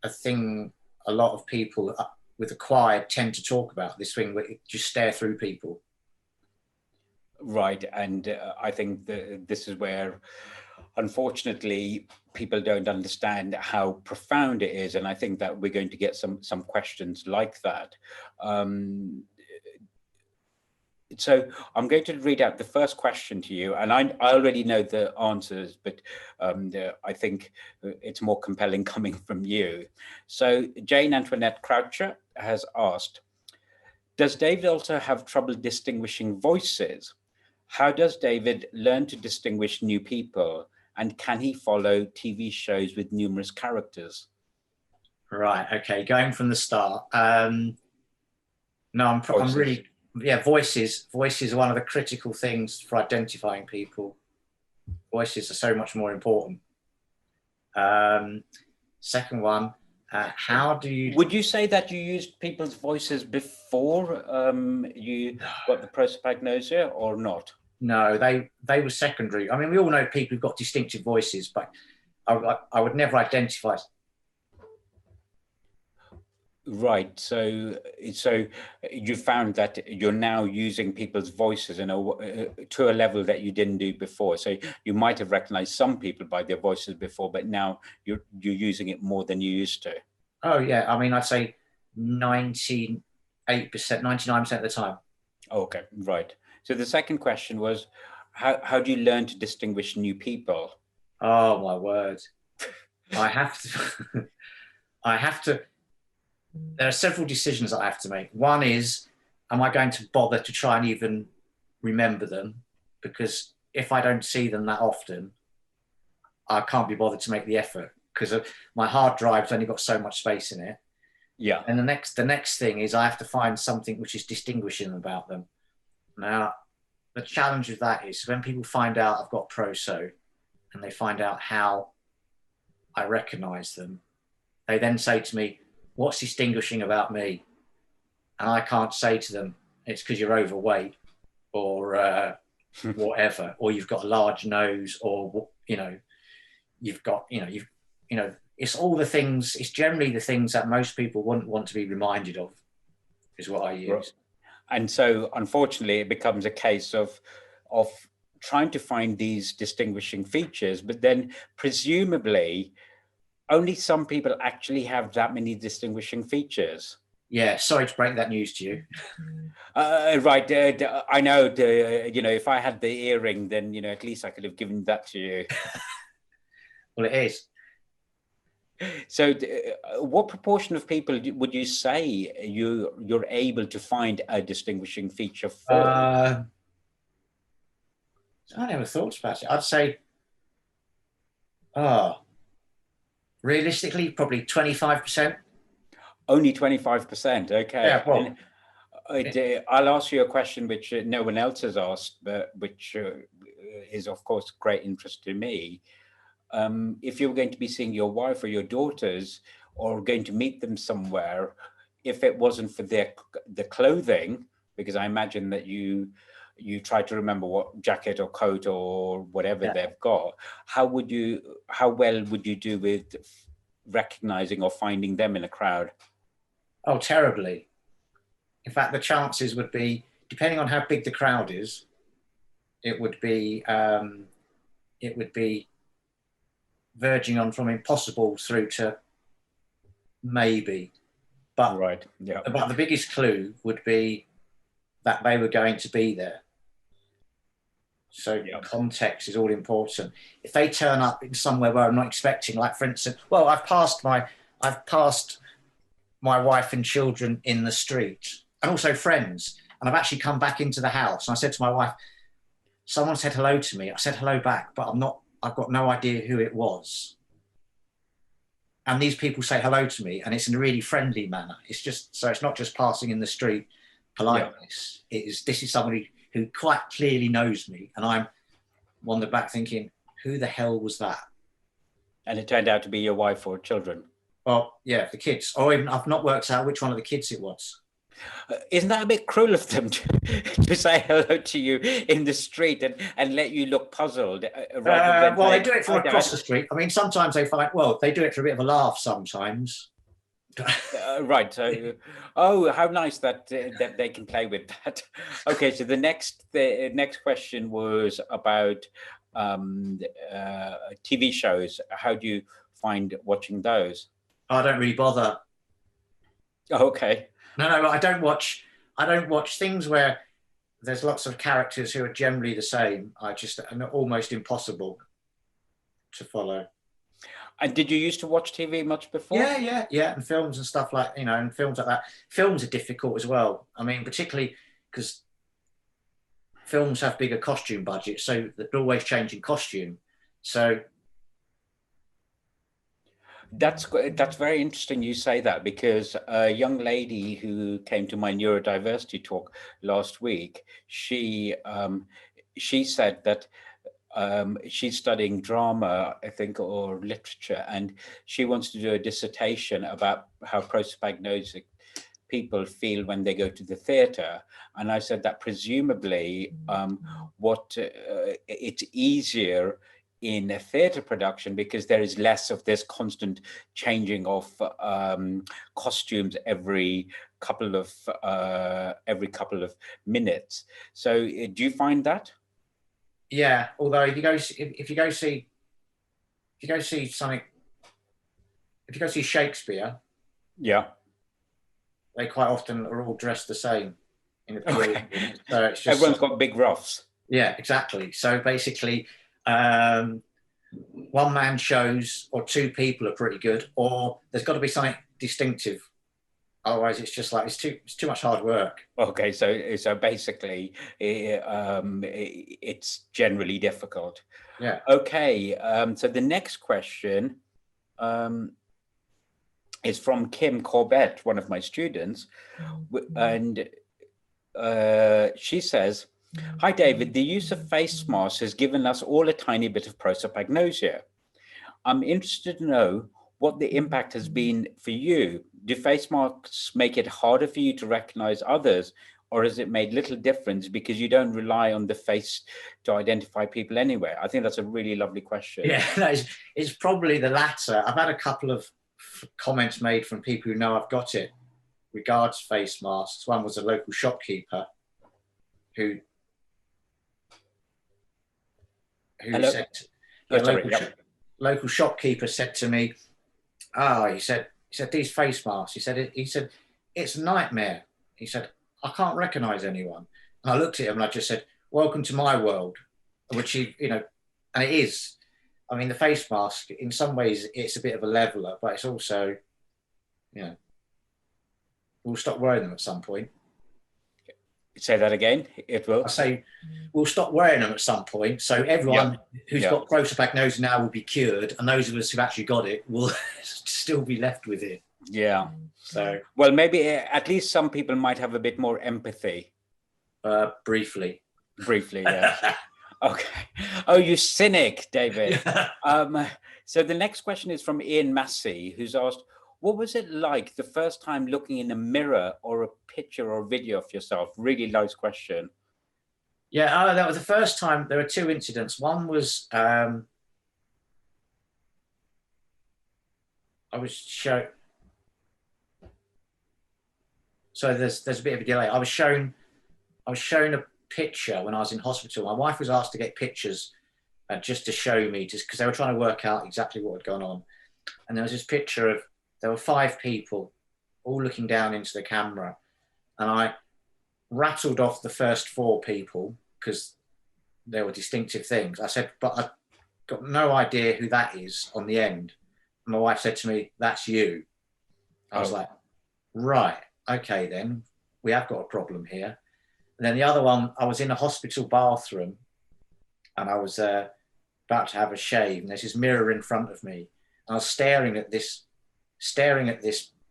S3: a thing a lot of people with the quiet tend to talk about, this thing where it just stare through people.
S1: Right, and I think this is where, unfortunately, people don't understand how profound it is, and I think that we're going to get some questions like that. So I'm going to read out the first question to you, and I already know the answers, but I think it's more compelling coming from you. So Jane Antoinette Croucher has asked, does David also have trouble distinguishing voices? How does David learn to distinguish new people? And can he follow TV shows with numerous characters?
S3: Right, okay, going from the start. No, I'm really, yeah, voices are one of the critical things for identifying people. Voices are so much more important. Second one, how do you...
S1: Would you say that you used people's voices before you got the prosopagnosia or not?
S3: No, they were secondary. I mean, we all know people who've got distinctive voices, but I would never identify.
S1: Right. So you found that you're now using people's voices to a level that you didn't do before. So you might have recognized some people by their voices before, but now you're using it more than you used to.
S3: Oh yeah, I mean, I'd say 98%, 99% of the time.
S1: Okay, right. So the second question was, how do you learn to distinguish new people?
S3: Oh my word. I have to, there are several decisions that I have to make. One is, am I going to bother to try and even remember them? Because if I don't see them that often, I can't be bothered to make the effort, because my hard drive's only got so much space in it.
S1: Yeah.
S3: And the next thing is I have to find something which is distinguishing about them. Now, the challenge with that is when people find out I've got proso and they find out how I recognize them, they then say to me, what's distinguishing about me? And I can't say to them, it's because you're overweight or whatever, or you've got a large nose, or, you've got, it's all the things, it's generally the things that most people wouldn't want to be reminded of, is what I use.
S1: Right. And so, unfortunately, it becomes a case of trying to find these distinguishing features, but then presumably only some people actually have that many distinguishing features.
S3: Yeah, sorry to break that news to you.
S1: Right, I know, if I had the earring, then, at least I could have given that to you.
S3: Well, it is.
S1: So what proportion of people would you say you're able to find a distinguishing feature for?
S3: I never thought about it. I'd say, realistically, probably 25%.
S1: Only 25%, okay.
S3: Yeah, well,
S1: I'll ask you a question which no one else has asked, but which is, of course, great interest to me. If you're going to be seeing your wife or your daughters or going to meet them somewhere, if it wasn't for the clothing, because I imagine that you try to remember what jacket or coat or whatever they've got, how well would you do with recognizing or finding them in a crowd?
S3: Oh, terribly. In fact, the chances would be, depending on how big the crowd is, it would be verging on from impossible through to maybe. But,
S1: right, yeah.
S3: But the biggest clue would be that they were going to be there. So context is all important. If they turn up in somewhere where I'm not expecting, like for instance, well, I've passed my wife and children in the street, and also friends, and I've actually come back into the house and I said to my wife, someone said hello to me. I said hello back, but I've got no idea who it was. And these people say hello to me, and it's in a really friendly manner. It's just, so it's not just passing in the street politeness. Yeah. This is somebody who quite clearly knows me, and I'm on the back thinking, who the hell was that?
S1: And it turned out to be your wife or children.
S3: Well, yeah, the kids. Or even I've not worked out which one of the kids it was.
S1: Isn't that a bit cruel of them to say hello to you in the street and let you look puzzled?
S3: Well, they do it from across the street. I mean, sometimes they find, well, they do it for a bit of a laugh sometimes.
S1: Right. So, oh, how nice that that they can play with that. Okay. So the next question was about TV shows. How do you find watching those?
S3: I don't really bother.
S1: Okay.
S3: No, I don't watch. I don't watch things where there's lots of characters who are generally the same. I just are almost impossible to follow.
S1: And did you used to watch TV much before?
S3: Yeah, and films and stuff like, and films like that. Films are difficult as well. I mean, particularly because films have bigger costume budgets, so they're always changing costume. So
S1: that's very interesting you say that, because a young lady who came to my neurodiversity talk last week, she said that she's studying drama, I think, or literature, and she wants to do a dissertation about how prosopagnosic people feel when they go to the theatre. And I said that presumably it's easier in a theatre production because there is less of this constant changing of costumes every couple of minutes. So do you find that?
S3: yeah, although if you go see something, if you go see Shakespeare,
S1: yeah,
S3: they quite often are all dressed the same in the period.
S1: Okay.
S3: So it's just,
S1: everyone's got big ruffs.
S3: yeah, exactly. So basically, one man shows or two people are pretty good, or there's got to be something distinctive. Otherwise, it's just like it's too much hard work.
S1: Okay, so basically, it's generally difficult.
S3: Yeah.
S1: Okay, so the next question is from Kim Corbett, one of my students, and she says, "Hi David, the use of face masks has given us all a tiny bit of prosopagnosia. I'm interested to know what the impact has been for you. Do face masks make it harder for you to recognize others, or has it made little difference because you don't rely on the face to identify people anyway?" I think that's a really lovely question.
S3: Yeah, it's probably the latter. I've had a couple of comments made from people who know I've got it regards face masks. One was a local shopkeeper who
S1: Hello?
S3: said, local shopkeeper said to me, he said these face masks, he said it's a nightmare. He said, I can't recognize anyone. And I looked at him and I just said, welcome to my world, which and it is. I mean, the face mask, in some ways, it's a bit of a leveler, but it's also, we'll stop wearing them at some point.
S1: Say that again. It will.
S3: I say we'll stop wearing them at some point. So everyone who's got prosopagnosia now will be cured, and those of us who've actually got it will still be left with it.
S1: Yeah.
S3: So,
S1: well, maybe at least some people might have a bit more empathy.
S3: Briefly,
S1: yeah. Okay. Oh, you cynic, David. So the next question is from Ian Massey, who's asked, what was it like the first time looking in a mirror or a picture or video of yourself? Really nice question.
S3: Yeah, that was the first time. There were two incidents. One was I was shown. So there's a bit of a delay. I was shown a picture when I was in hospital. My wife was asked to get pictures just to show me, just because they were trying to work out exactly what had gone on. And there was this picture of, there were 5 people all looking down into the camera. And I rattled off the first 4 people because there were distinctive things. I said, but I've got no idea who that is on the end. And my wife said to me, that's you. I was like, right, okay then, we have got a problem here. And then the other one, I was in a hospital bathroom and I was about to have a shave, and there's this mirror in front of me. And I was staring at this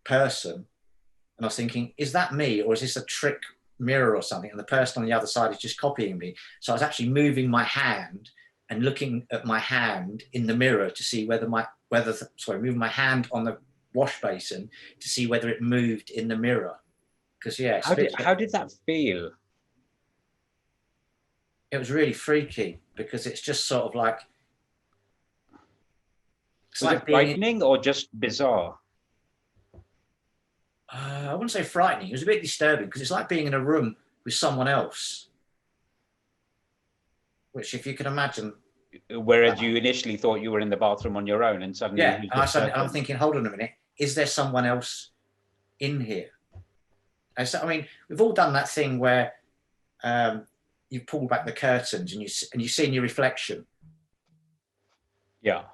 S3: person, and I was thinking, is that me, or is this a trick mirror or something? And the person on the other side is just copying me. So I was actually moving my hand and looking at my hand in the mirror to see moving my hand on the wash basin to see whether it moved in the mirror. Because
S1: how did that feel?
S3: It was really freaky, because it's just sort of like,
S1: was it frightening or just bizarre?
S3: I wouldn't say frightening. It was a bit disturbing because it's like being in a room with someone else, which, if you can imagine.
S1: Whereas you initially thought you were in the bathroom on your own, and suddenly,
S3: Yeah, and I'm thinking, hold on a minute, is there someone else in here? And so, I mean, we've all done that thing where you pull back the curtains and you see your reflection.
S1: Yeah.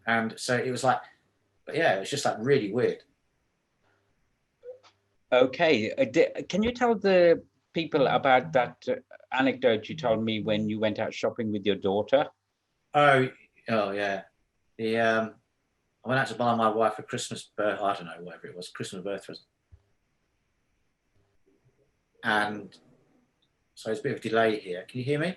S3: And so it was like, but yeah, it was just like really weird.
S1: Okay. Can you tell the people about that anecdote you told me when you went out shopping with your daughter?
S3: Oh yeah. I went out to buy my wife a Christmas birth, I don't know, whatever it was, Christmas birth present. And so there's a bit of a delay here. Can you hear me?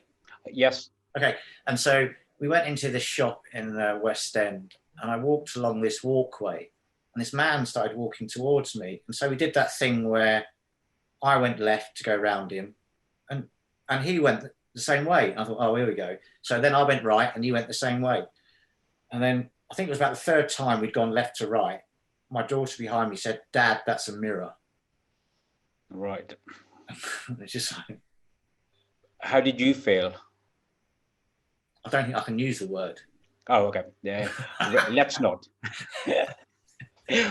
S1: Yes.
S3: Okay. And so we went into this shop in the West End, and I walked along this walkway, and this man started walking towards me. And so we did that thing where I went left to go around him, and he went the same way. And I thought, oh, here we go. So then I went right, and he went the same way. And then I think it was about the third time we'd gone left to right. My daughter behind me said, "Dad, that's a mirror."
S1: Right.
S3: It's just like,
S1: how did you feel?
S3: I don't think I can use the word.
S1: Oh, okay. Yeah. Let's not.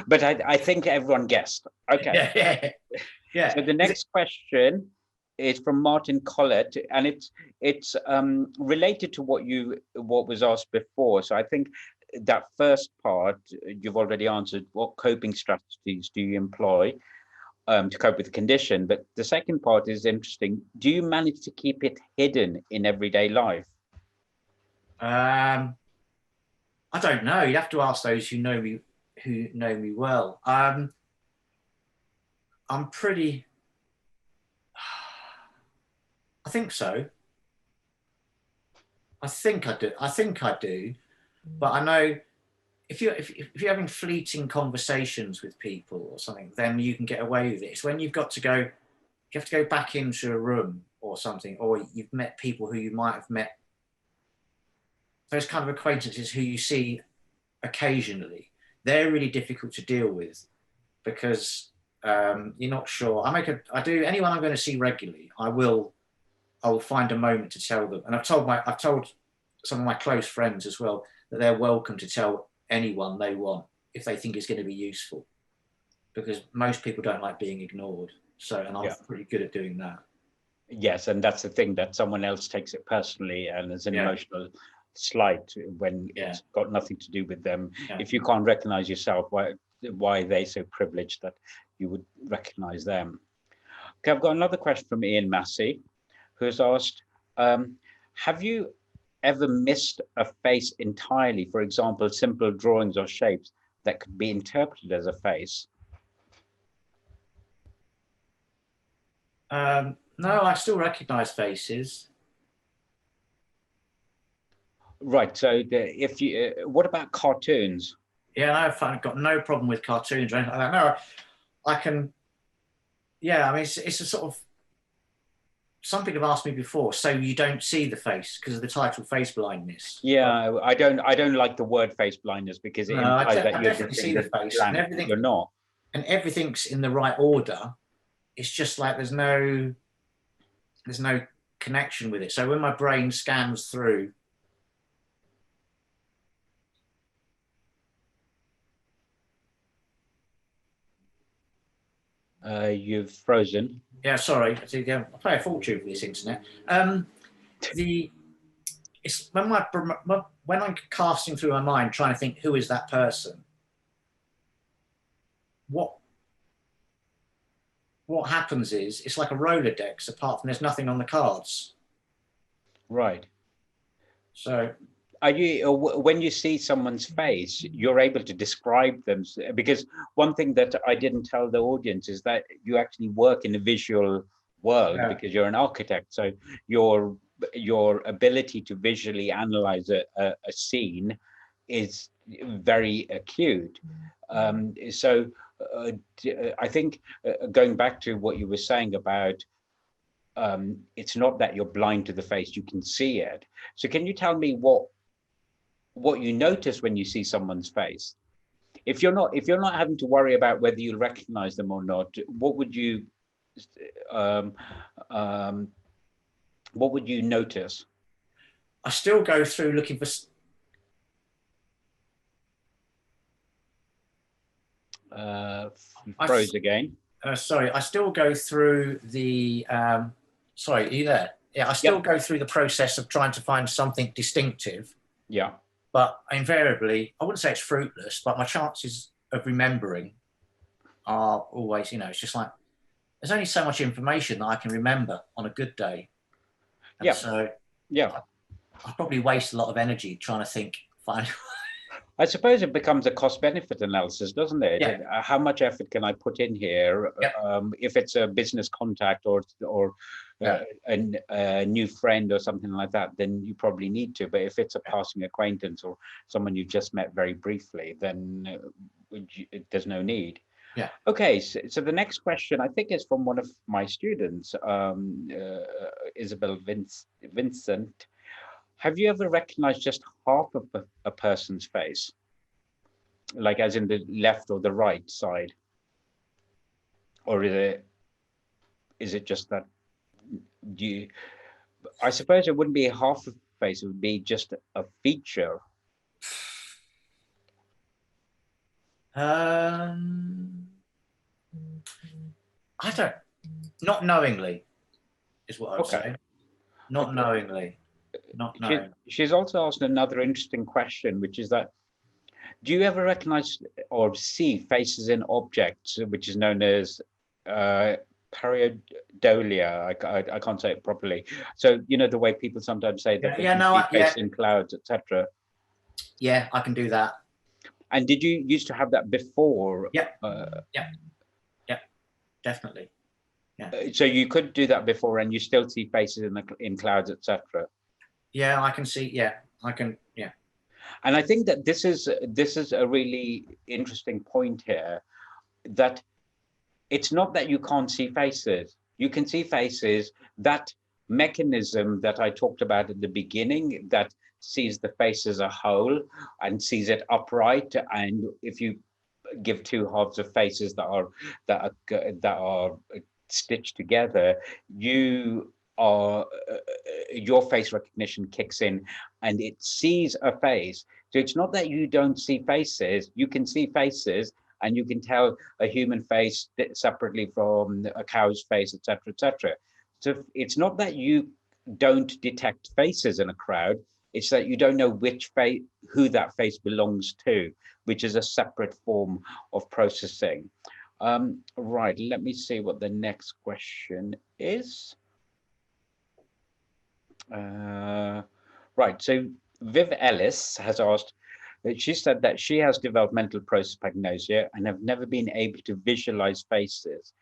S1: But I think everyone guessed. Okay.
S3: Yeah.
S1: So the next question is from Martin Collett, and it's related to what was asked before. So I think that first part you've already answered. What coping strategies do you employ to cope with the condition? But the second part is interesting. Do you manage to keep it hidden in everyday life?
S3: I don't know. You'd have to ask those who know me well. I'm pretty. I think so. I think I do. But I know if you're having fleeting conversations with people or something, then you can get away with it. It's when you have to go back into a room or something, or you've met people who you might have met, those kind of acquaintances who you see occasionally. They're really difficult to deal with because you're not sure. Anyone I'm going to see regularly, I will find a moment to tell them. And I've told some of my close friends as well that they're welcome to tell anyone they want if they think it's going to be useful, because most people don't like being ignored. So, and I'm pretty good at doing that.
S1: Yes, and that's the thing, that someone else takes it personally and there's an emotional slight when it's got nothing to do with them. If you can't recognize yourself, why are they so privileged that you would recognize them? Okay, I've got another question from Ian Massey, who's asked, have you ever missed a face entirely? For example, simple drawings or shapes that could be interpreted as a face?
S3: No, I still recognize faces.
S1: Right. So what about cartoons?
S3: Yeah, no, I've got no problem with cartoons or anything like that. No, I can. Yeah, I mean, it's a sort of. Some people have asked me before, so you don't see the face because of the title face blindness.
S1: Yeah, I don't like the word face blindness because it implies that you're
S3: definitely see the face and everything.
S1: You're not.
S3: And everything's in the right order. It's just like there's no connection with it. So when my brain scans through.
S1: You've frozen.
S3: Yeah, sorry. I pay a fortune for this internet. It's when I'm casting through my mind, trying to think who is that person. What happens is it's like a Rolodex. Apart from there's nothing on the cards.
S1: Right.
S3: So.
S1: Are you, when you see someone's face, you're able to describe them? Because one thing that I didn't tell the audience is that you actually work in a visual world because you're an architect. So your ability to visually analyze a scene is very acute. So I think going back to what you were saying about it's not that you're blind to the face, you can see it. So can you tell me what you notice when you see someone's face? if you're not having to worry about whether you'll recognize them or not, what would you notice?
S3: I still go through looking for.
S1: Froze again.
S3: Sorry, I still go through the. Sorry, are you there? Yeah, I still go through the process of trying to find something distinctive.
S1: Yeah.
S3: But invariably, I wouldn't say it's fruitless, but my chances of remembering are always, it's just like, there's only so much information that I can remember on a good day. And so I probably waste a lot of energy trying to find.
S1: I suppose it becomes a cost-benefit analysis, doesn't it?
S3: Yeah.
S1: How much effort can I put in here? If it's a business contact or a new friend or something like that, then you probably need to. But if it's a passing acquaintance or someone you've just met very briefly, then there's no need.
S3: Yeah.
S1: Okay, so the next question I think is from one of my students, Isabel Vincent. Have you ever recognized just half of a person's face? Like as in the left or the right side? Or is it just that I suppose it wouldn't be half of the face, it would be just a feature.
S3: I don't, not knowingly is what I would say. Not knowingly. Not knowing.
S1: She's also asked another interesting question, which is that, do you ever recognize or see faces in objects, which is known as pareidolia? I can't say it properly. So, the way people sometimes say that they see face in clouds, etc.
S3: Yeah, I can do that.
S1: And did you used to have that before?
S3: Yeah. Yeah, definitely. Yeah.
S1: So you could do that before, and you still see faces in clouds, etc.
S3: Yeah, I can see. Yeah, I can. Yeah.
S1: And I think that this is a really interesting point here, that it's not that you can't see faces. You can see faces. That mechanism that I talked about at the beginning, that sees the face as a whole and sees it upright, and if you give two halves of faces that are stitched together, your face recognition kicks in and it sees a face. So it's not that you don't see faces, you can see faces, and you can tell a human face separately from a cow's face, etc., etc. So it's not that you don't detect faces in a crowd, it's that you don't know who that face belongs to, which is a separate form of processing. Right, let me see what the next question is. Right, so Viv Ellis has asked, she said that she has developmental prosopagnosia and have never been able to visualize faces.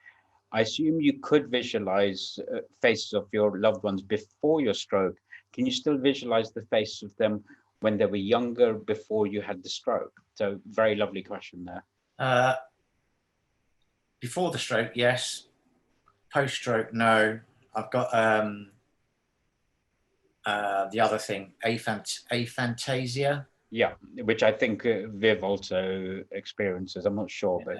S1: I assume you could visualize faces of your loved ones before your stroke. Can you still visualize the face of them when they were younger, before you had the stroke? So very lovely question there.
S3: Before the stroke, yes. Post-stroke, no. I've got the other thing, aphantasia.
S1: Yeah, which I think Viv also experiences. I'm not sure, but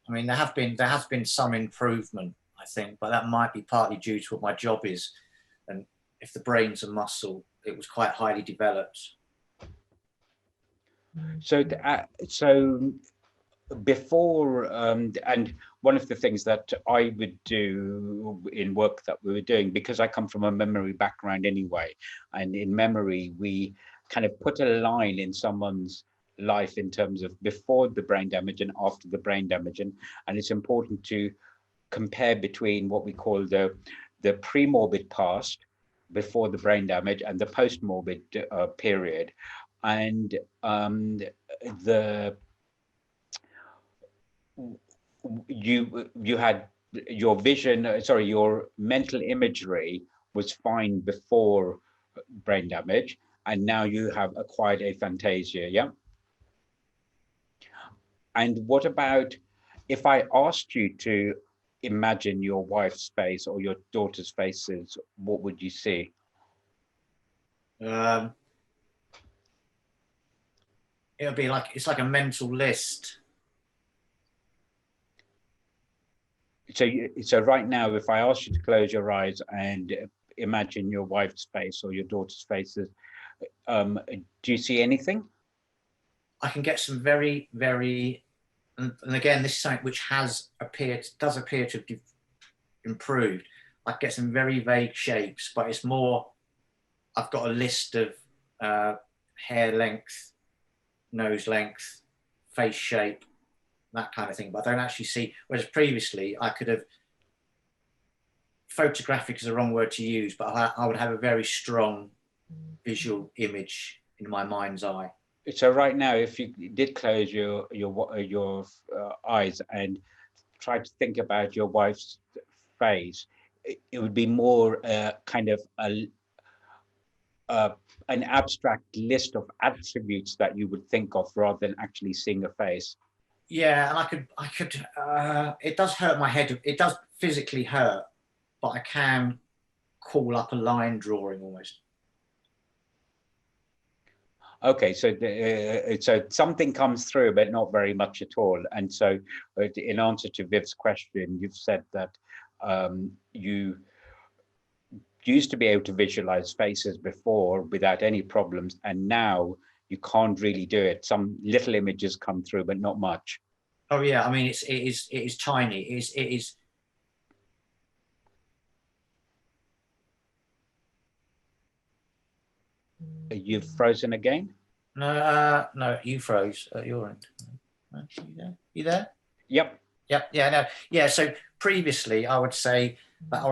S3: I mean, there has been some improvement, I think, but that might be partly due to what my job is, and if the brain's a muscle, it was quite highly developed.
S1: So before, and one of the things that I would do in work that we were doing, because I come from a memory background anyway, and in memory, we kind of put a line in someone's life in terms of before the brain damage and after the brain damage. And it's important to compare between what we call the pre-morbid past, before the brain damage, and the post-morbid period. And you had your vision, sorry, your mental imagery was fine before brain damage, and now you have acquired aphantasia, yeah? And what about if I asked you to imagine your wife's face or your daughter's faces, what would you see?
S3: It would be like, it's like a mental list.
S1: So right now, if I ask you to close your eyes and imagine your wife's face or your daughter's faces, do you see anything?
S3: I can get some very, very, and again, this is something which does appear to have improved. I get some very vague shapes, but it's more, I've got a list of hair length, nose length, face shape, that kind of thing, but I don't actually see, whereas previously I could have, photographic is the wrong word to use, but I would have a very strong visual image in my mind's eye.
S1: So right now, if you did close your eyes and try to think about your wife's face, it would be more kind of an abstract list of attributes that you would think of rather than actually seeing a face.
S3: Yeah, and I could. It does hurt my head. It does physically hurt, but I can call up a line drawing almost.
S1: Okay, so so something comes through, but not very much at all. And so, in answer to Viv's question, you've said that you used to be able to visualize faces before without any problems, and now you can't really do it. Some little images come through, but not much.
S3: Oh yeah, I mean it is tiny. It is.
S1: You've frozen again?
S3: No, no, you froze at your end. You there? You there?
S1: Yep.
S3: Yep. Yeah. No. Yeah. So previously, I would say that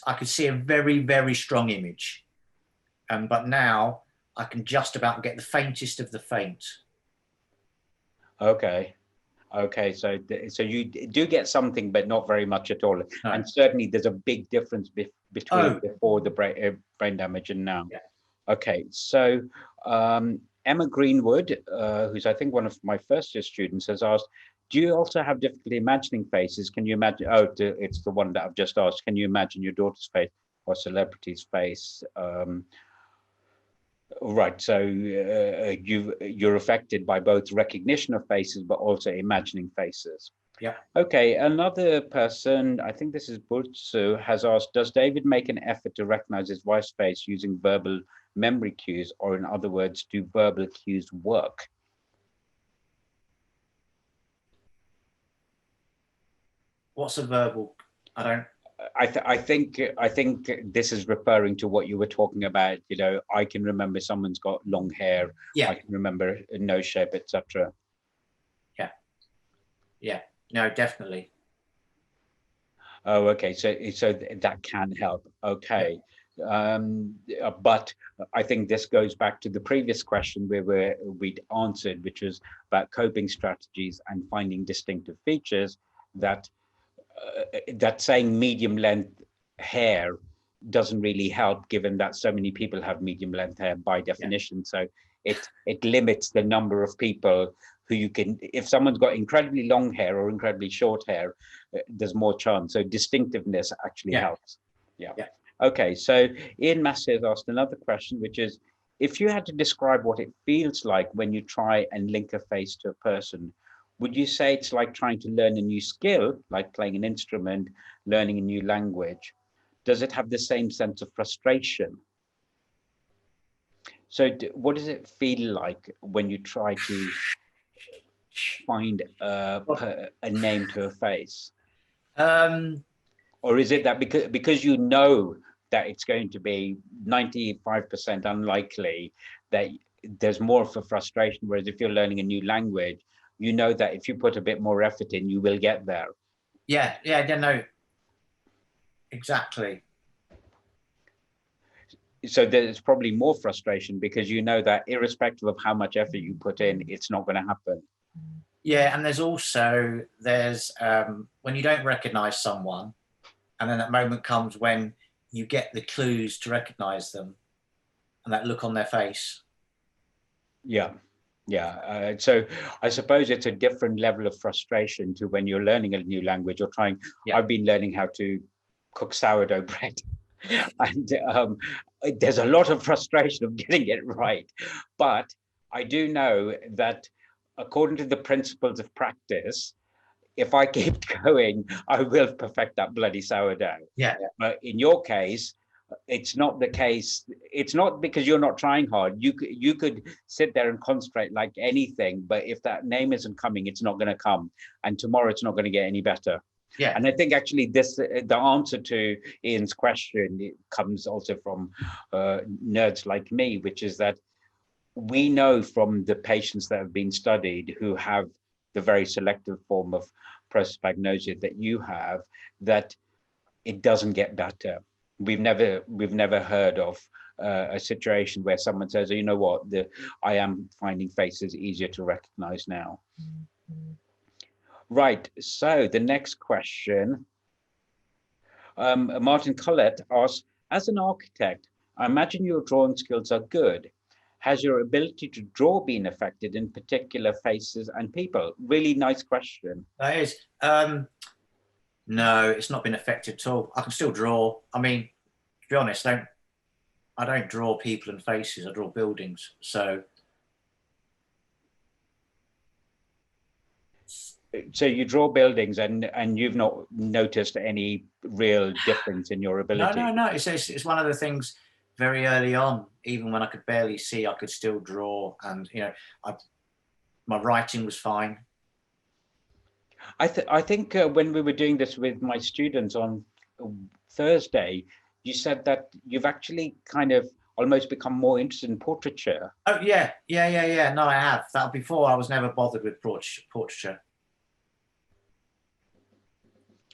S3: I could see a very, very strong image, but now I can just about get the faintest of the faint.
S1: Okay. Okay, so you do get something, but not very much at all.
S3: No.
S1: And certainly there's a big difference between before the brain damage and now.
S3: Yeah.
S1: Okay, so Emma Greenwood, who's I think one of my first year students, has asked, do you also have difficulty imagining faces? Can you imagine, it's the one that I've just asked, can you imagine your daughter's face or celebrity's face? Right, so you're affected by both recognition of faces, but also imagining faces.
S3: Yeah.
S1: Okay, another person, I think this is Butsu, has asked, does David make an effort to recognize his wife's face using verbal memory cues, or in other words, do verbal cues work?
S3: What's a verbal? I don't.
S1: I think this is referring to what you were talking about. You know, I can remember someone's got long hair.
S3: Yeah.
S1: I can remember a nose shape, etc.
S3: Yeah. Yeah. No, definitely.
S1: Oh, okay. So that can help. Okay. But I think this goes back to the previous question we'd answered, which was about coping strategies and finding distinctive features. That saying medium length hair doesn't really help, given that so many people have medium length hair by definition. Yeah. So it limits the number of people who you can, if someone's got incredibly long hair or incredibly short hair, there's more chance. So distinctiveness actually helps. Yeah. Okay, so Ian Massey has asked another question, which is, if you had to describe what it feels like when you try and link a face to a person, would you say it's like trying to learn a new skill, like playing an instrument, learning a new language? Does it have the same sense of frustration? So what does it feel like when you try to find a name to a face? Or is it that because you know that it's going to be 95% unlikely that there's more of a frustration, whereas if you're learning a new language, you know that if you put a bit more effort in, you will get there.
S3: Yeah, I don't know. Exactly.
S1: So there's probably more frustration because you know that irrespective of how much effort you put in, it's not going to happen.
S3: Yeah, and there's when you don't recognize someone, and then that moment comes when you get the clues to recognize them and that look on their face.
S1: Yeah. Yeah, so I suppose it's a different level of frustration to when you're learning a new language or trying. Yeah. I've been learning how to cook sourdough bread, and there's a lot of frustration of getting it right. But I do know that according to the principles of practice, if I keep going, I will perfect that bloody sourdough.
S3: Yeah.
S1: But in your case, it's not the case. It's not because you're not trying hard. You could sit there and concentrate like anything, but if that name isn't coming, it's not going to come. And tomorrow it's not going to get any better.
S3: Yeah.
S1: And I think actually the answer to Ian's question, it comes also from nerds like me, which is that we know from the patients that have been studied who have the very selective form of prosopagnosia that you have, that it doesn't get better. We've never heard of a situation where someone says, oh, you know what, I am finding faces easier to recognize now. Right, so the next question, Martin Collette asks, as an architect, I imagine your drawing skills are good. Has your ability to draw been affected, in particular faces and people? Really nice question.
S3: That is. No, it's not been affected at all. I can still draw. I mean, to be honest, I don't draw people and faces. I draw buildings. So
S1: you draw buildings, and you've not noticed any real difference in your ability?
S3: No. It's one of the things. Very early on, even when I could barely see, I could still draw, and my writing was fine.
S1: I think when we were doing this with my students on Thursday, you said that you've actually kind of almost become more interested in portraiture.
S3: Oh yeah. No, I have. That before I was never bothered with portraiture.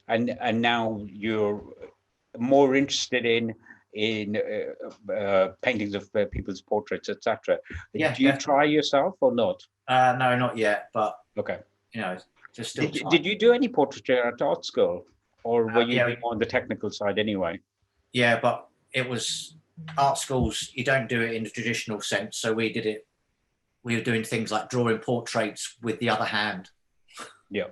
S1: And now you're more interested in paintings of people's portraits, etc.
S3: Yeah,
S1: do you try yourself or not?
S3: No, not yet, but
S1: okay,
S3: just still.
S1: Did you do any portraiture at art school, or were you
S3: more
S1: on the technical side anyway?
S3: Yeah, but it was art schools. You don't do it in the traditional sense, so we did it. We were doing things like drawing portraits with the other hand.
S1: Yeah.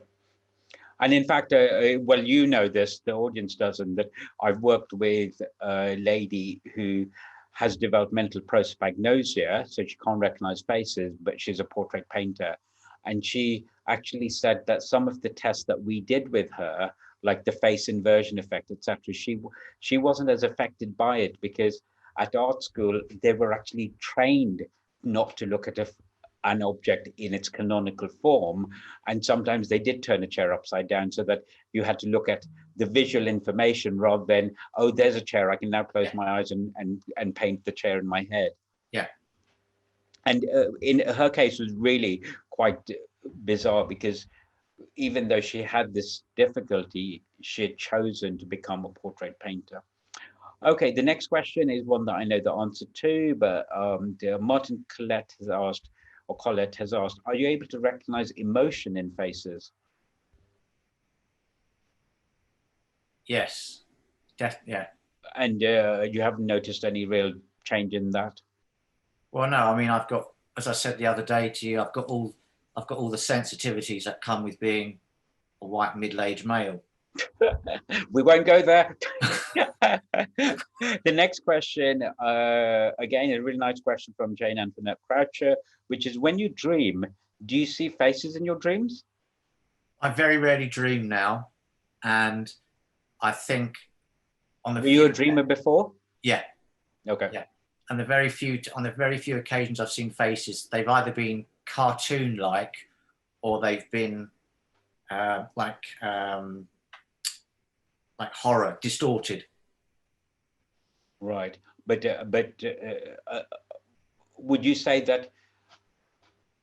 S1: And in fact, well, you know this, the audience doesn't, that I've worked with a lady who has developmental prosopagnosia, so she can't recognize faces, but she's a portrait painter. And she actually said that some of the tests that we did with her, like the face inversion effect, etc., she wasn't as affected by it, because at art school, they were actually trained not to look at an object in its canonical form, and sometimes they did turn a chair upside down, so that you had to look at the visual information rather than, oh, there's a chair, I can now close my eyes and paint the chair in my head.
S3: Yeah.
S1: And in her case, it was really quite bizarre, because even though she had this difficulty, she had chosen to become a portrait painter. Okay, the next question is one that I know the answer to, but Martin Collette has asked, are you able to recognize emotion in faces?
S3: Yes. Yeah.
S1: And you haven't noticed any real change in that?
S3: Well, no. I mean, I've got, as I said the other day to you, I've got all the sensitivities that come with being a white middle-aged male.
S1: We won't go there. The next question, again, a really nice question from Jane Antoinette Croucher, which is, when you dream, do you see faces in your dreams?
S3: I very rarely dream now, and I think on the
S1: were you a dreamer before?
S3: Yeah.
S1: Okay.
S3: Yeah. And on the very few occasions I've seen faces, they've either been cartoon-like, or they've been like horror, distorted.
S1: Right, but would you say that,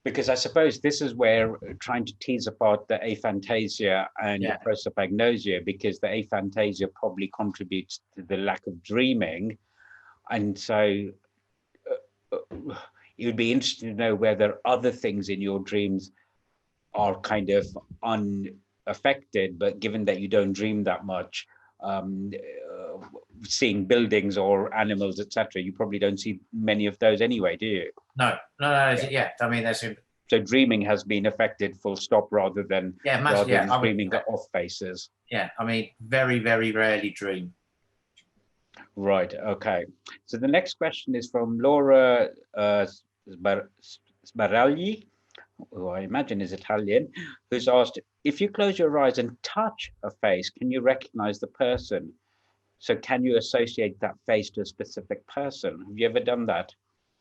S1: because I suppose this is where trying to tease apart the aphantasia and the prosopagnosia, because the aphantasia probably contributes to the lack of dreaming, and so it would be interesting to know whether other things in your dreams are kind of unaffected, but given that you don't dream that much, seeing buildings or animals, etc., you probably don't see many of those anyway, do you?
S3: No. Yeah. I mean,
S1: so dreaming has been affected, full stop, rather than dreaming off faces.
S3: Yeah, I mean, very, very rarely dream.
S1: Right. Okay. So the next question is from Laura Sbaragli. who I imagine is Italian, who's asked, if you close your eyes and touch a face, can you recognize the person? So can you associate that face to a specific person? Have you ever done that?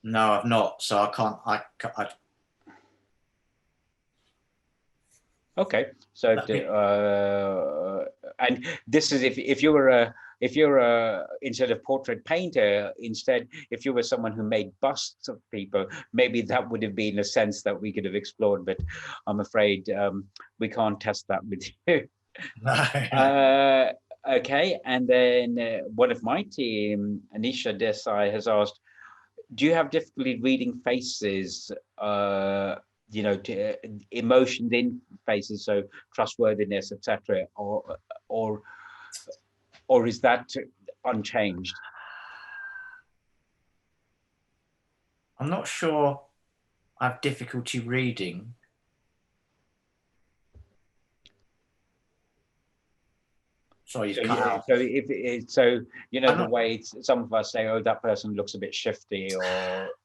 S3: No, I've not. So I can't.
S1: Okay, so and this is if you were a instead of portrait painter, instead if you were someone who made busts of people, maybe that would have been a sense that we could have explored. But I'm afraid we can't test that with you.
S3: No.
S1: Okay, and then one of my team, Anisha Desai, has asked, do you have difficulty reading faces, you know, emotions in faces, so trustworthiness, etc., or is that unchanged?
S3: I'm not sure I have difficulty reading. Sorry, you've cut out.
S1: So so you know, the way some of us say, oh, that person looks a bit shifty,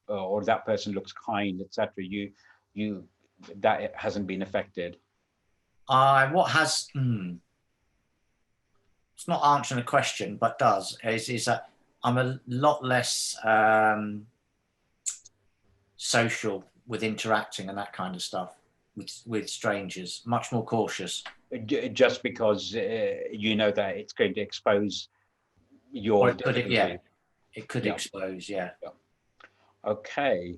S1: or that person looks kind, etc. You that it hasn't been affected.
S3: What has it's not answering a question, but does is that I'm a lot less social with interacting and that kind of stuff with strangers, much more cautious.
S1: Just because you know that it's going to expose your difficulty.
S3: It could expose, yeah.
S1: Okay.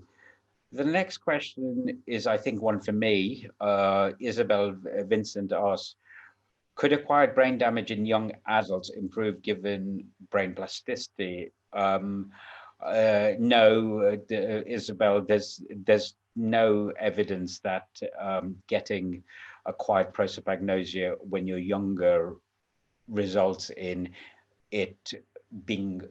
S1: The next question is, I think, one for me. Isabel Vincent asks, could acquired brain damage in young adults improve given brain plasticity? No, Isabel, there's no evidence that getting acquired prosopagnosia when you're younger results in it being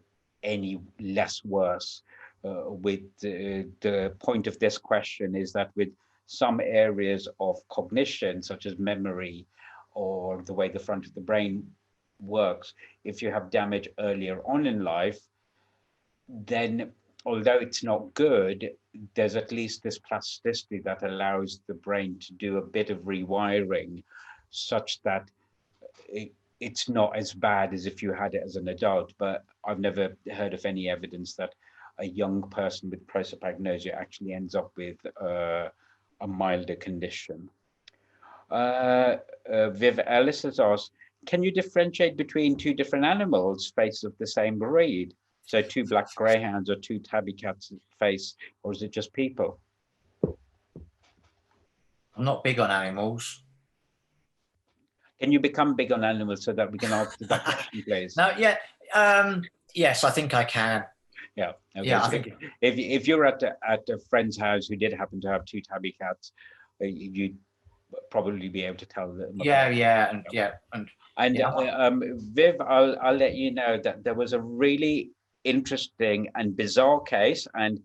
S1: any less worse. With the point of this question is that with some areas of cognition, such as memory or the way the front of the brain works, if you have damage earlier on in life, then although it's not good, there's at least this plasticity that allows the brain to do a bit of rewiring such that it's not as bad as if you had it as an adult. But I've never heard of any evidence that a young person with prosopagnosia actually ends up with a milder condition. Viv Ellis has asked, can you differentiate between two different animals, faces of the same breed? So two black greyhounds or two tabby cats face, or is it just people?
S3: I'm not big on animals.
S1: Can you become big on animals so that we can answer that question, please?
S3: No, yeah. Yes, I think I can.
S1: Yeah. Okay.
S3: Yeah,
S1: so
S3: I think
S1: if you're at a friend's house who did happen to have two tabby cats, you'd probably be able to tell them. Viv, I'll let you know that there was a really interesting and bizarre case, and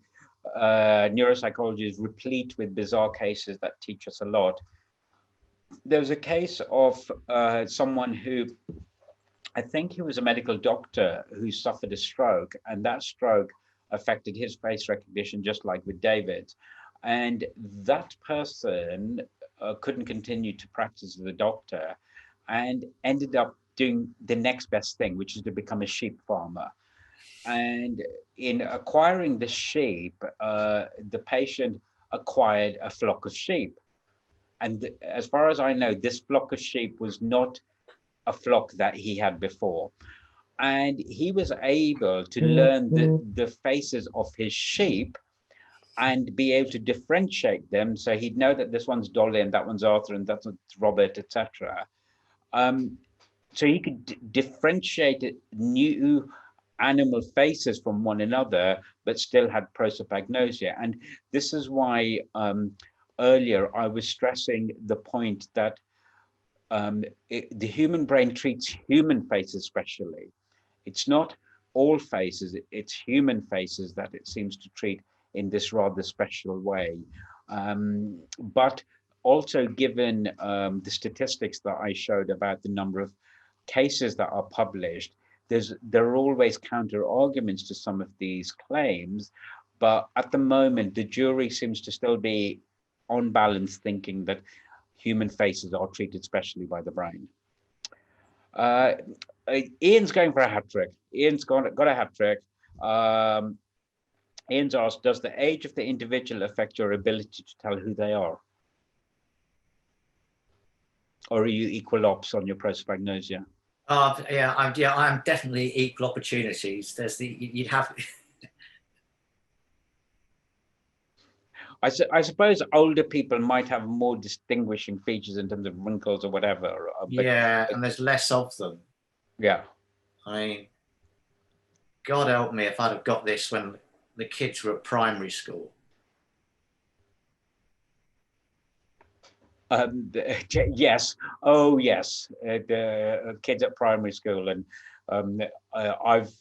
S1: neuropsychology is replete with bizarre cases that teach us a lot. There was a case of someone who, I think he was a medical doctor, who suffered a stroke, and that stroke affected his face recognition, just like with David. And that person couldn't continue to practice as a doctor and ended up doing the next best thing, which is to become a sheep farmer. And in acquiring the sheep, the patient acquired a flock of sheep. And as far as I know, this flock of sheep was not a flock that he had before. And he was able to learn the faces of his sheep and be able to differentiate them. So he'd know that this one's Dolly and that one's Arthur and that's Robert, etc. So he could differentiate new animal faces from one another, but still had prosopagnosia. And this is why earlier I was stressing the point that the human brain treats human faces specially. It's not all faces, it's human faces that it seems to treat in this rather special way. But also given the statistics that I showed about the number of cases that are published, there are always counter arguments to some of these claims. But at the moment, the jury seems to still be on balance thinking that human faces are treated specially by the brain. Ian's going for a hat trick. Ian's got a hat trick. Ian's asked, does the age of the individual affect your ability to tell who they are? Or are you equal ops on your prosopagnosia?
S3: Yeah, I'm definitely equal opportunities. You'd have.
S1: I suppose older people might have more distinguishing features in terms of wrinkles or whatever.
S3: But and there's less of them.
S1: Yeah.
S3: I mean, God help me if I'd have got this when the kids were at primary school.
S1: Yes. Oh, yes. The kids at primary school, and I've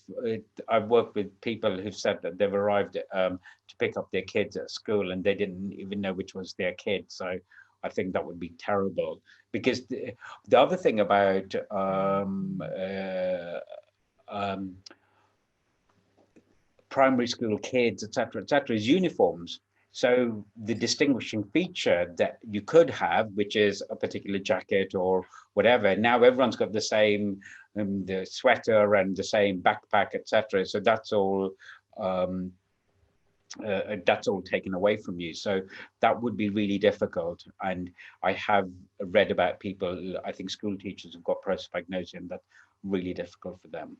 S1: worked with people who've said that they've arrived to pick up their kids at school and they didn't even know which was their kid. So I think that would be terrible, because the other thing about primary school kids, etc., is uniforms. So the distinguishing feature that you could have, which is a particular jacket or whatever, now everyone's got the same the sweater and the same backpack, etc. So that's all taken away from you. So that would be really difficult. And I have read about people, I think school teachers who've got prosopagnosia, and that's really difficult for them.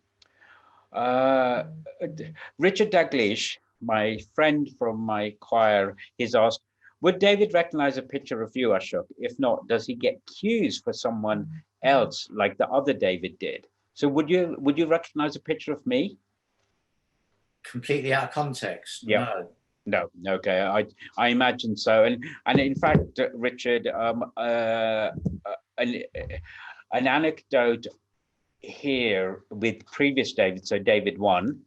S1: Richard Daglish, my friend from my choir, he's asked, would David recognize a picture of you, Ashok? If not, does he get cues for someone else like the other David did? So would you recognize a picture of me?
S3: Completely out of context?
S1: Yeah. No. Okay, I imagine so. And in fact, Richard, an anecdote here with previous David, so David 1,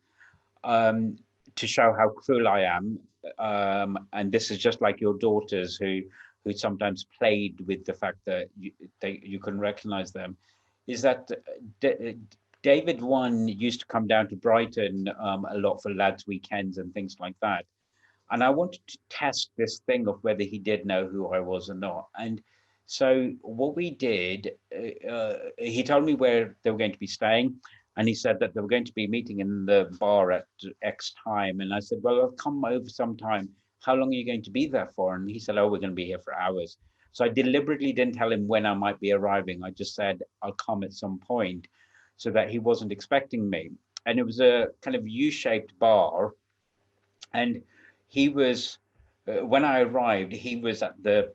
S1: to show how cruel I am, and this is just like your daughters who sometimes played with the fact that you couldn't recognize them, is that David 1 used to come down to Brighton a lot for lads' weekends and things like that, and I wanted to test this thing of whether he did know who I was or not. And so what we did, he told me where they were going to be staying, and he said that they were going to be meeting in the bar at X time. And I said, well, I'll come over sometime. How long are you going to be there for? And he said, oh, we're going to be here for hours. So I deliberately didn't tell him when I might be arriving. I just said, I'll come at some point, so that he wasn't expecting me. And it was a kind of U-shaped bar. And he was, when I arrived, he was at the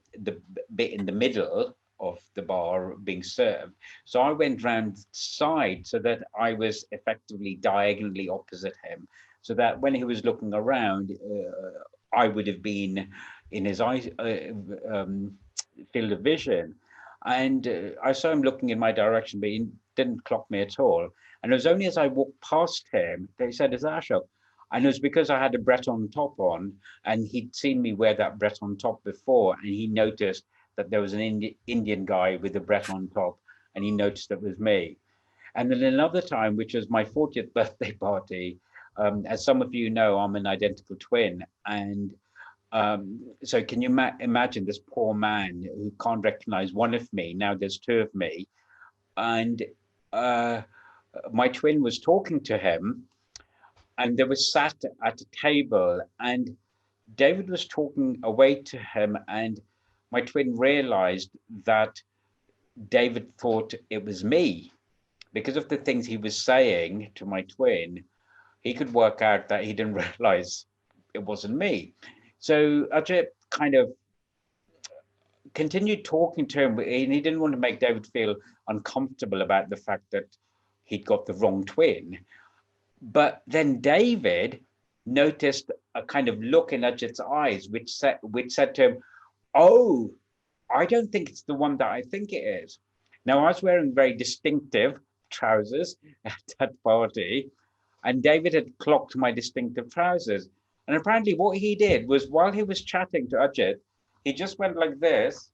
S1: bit in the middle of the bar being served. So I went round side so that I was effectively diagonally opposite him, so that when he was looking around, I would have been in his eyes, field of vision. And I saw him looking in my direction, but he didn't clock me at all. And it was only as I walked past him that he said, "Is that Ashok?" And it was because I had a Breton top on, and he'd seen me wear that Breton top before, and he noticed that there was an Indian guy with a Breton top, and he noticed it was me. And then another time, which was my 40th birthday party, as some of you know, I'm an identical twin. And so can you imagine this poor man who can't recognize one of me? Now there's two of me. And my twin was talking to him, and they were sat at a table, and David was talking away to him, and my twin realized that David thought it was me. Because of the things he was saying to my twin, he could work out that he didn't realize it wasn't me. So Ajay kind of continued talking to him, and he didn't want to make David feel uncomfortable about the fact that he'd got the wrong twin. But then David noticed a kind of look in Ajit's eyes, which said to him, "Oh, I don't think it's the one that I think it is." Now, I was wearing very distinctive trousers at that party, and David had clocked my distinctive trousers. And apparently what he did was, while he was chatting to Ajit, he just went like this.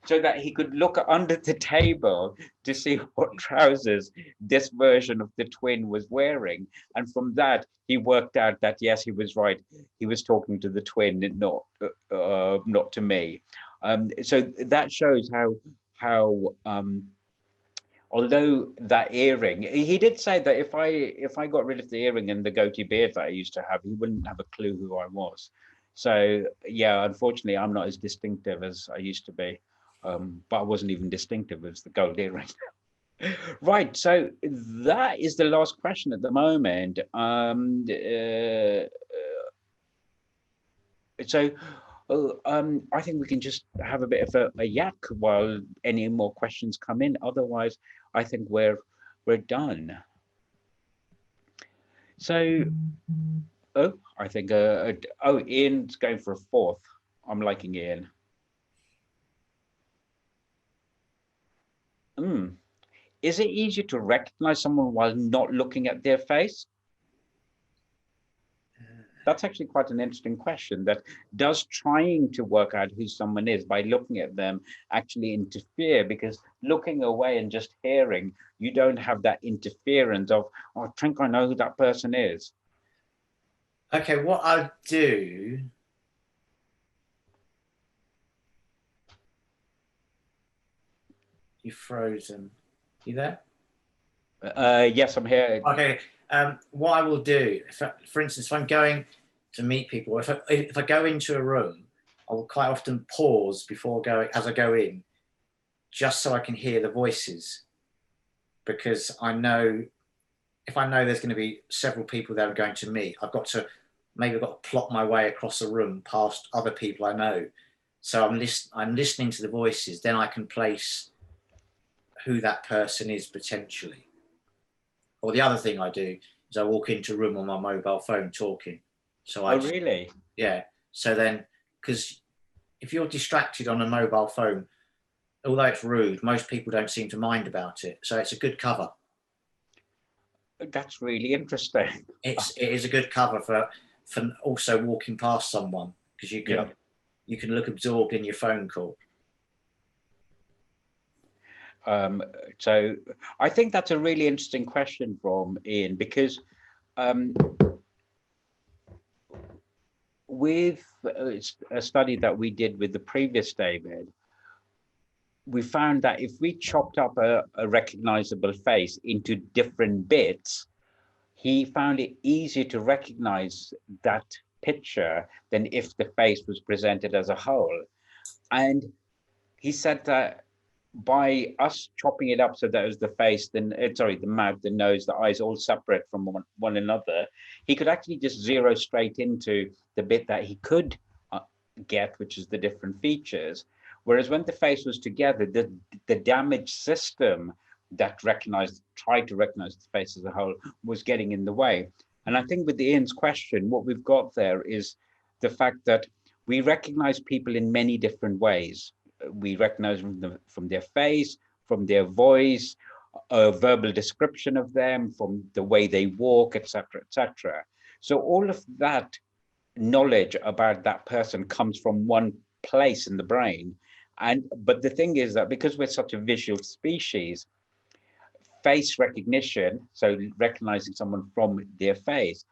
S1: so that he could look under the table to see what trousers this version of the twin was wearing. And from that, he worked out that, yes, he was right. He was talking to the twin, not to me. So that shows how although that earring, he did say that if I got rid of the earring and the goatee beard that I used to have, he wouldn't have a clue who I was. So yeah, unfortunately, I'm not as distinctive as I used to be. But I wasn't even distinctive as the gold earring. Right, so that is the last question at the moment. I think we can just have a bit of a yak while any more questions come in. Otherwise, I think we're done. So, oh, I think oh, Ian's going for a fourth. I'm liking Ian. Is it easier to recognize someone while not looking at their face? That's actually quite an interesting question. That does trying to work out who someone is by looking at them actually interfere? Because looking away and just hearing, you don't have that interference of, oh, I think I know who that person is.
S3: Okay, what I'll do. You're frozen. You there?
S1: Yes, I'm here.
S3: Okay. What I will do, for instance, if I'm going to meet people, if I go into a room, I will quite often pause before going, as I go in, just so I can hear the voices, because I know if I know there's going to be several people that I'm going to meet, I've got to plot my way across a room past other people I know. So I'm listening to the voices, then I can place who that person is potentially. Or the other thing I do is I walk into a room on my mobile phone talking. So
S1: Oh, really?
S3: Yeah. So then, because if you're distracted on a mobile phone, although it's rude, most people don't seem to mind about it. So it's a good cover.
S1: That's really interesting.
S3: It is a good cover for also walking past someone, because you can look absorbed in your phone call.
S1: So I think that's a really interesting question from Ian, because with a study that we did with the previous David, we found that if we chopped up a recognizable face into different bits, he found it easier to recognize that picture than if the face was presented as a whole. And he said that by us chopping it up so that it was the face, then the mouth, the nose, the eyes all separate from one another, he could actually just zero straight into the bit that he could get, which is the different features. Whereas when the face was together, the damaged system that tried to recognize the face as a whole was getting in the way. And I think with Ian's question, what we've got there is the fact that we recognize people in many different ways. We recognize from their face, from their voice, a verbal description of them, from the way they walk, etc., etc. So all of that knowledge about that person comes from one place in the brain. But the thing is that because we're such a visual species, face recognition, so recognizing someone from their face,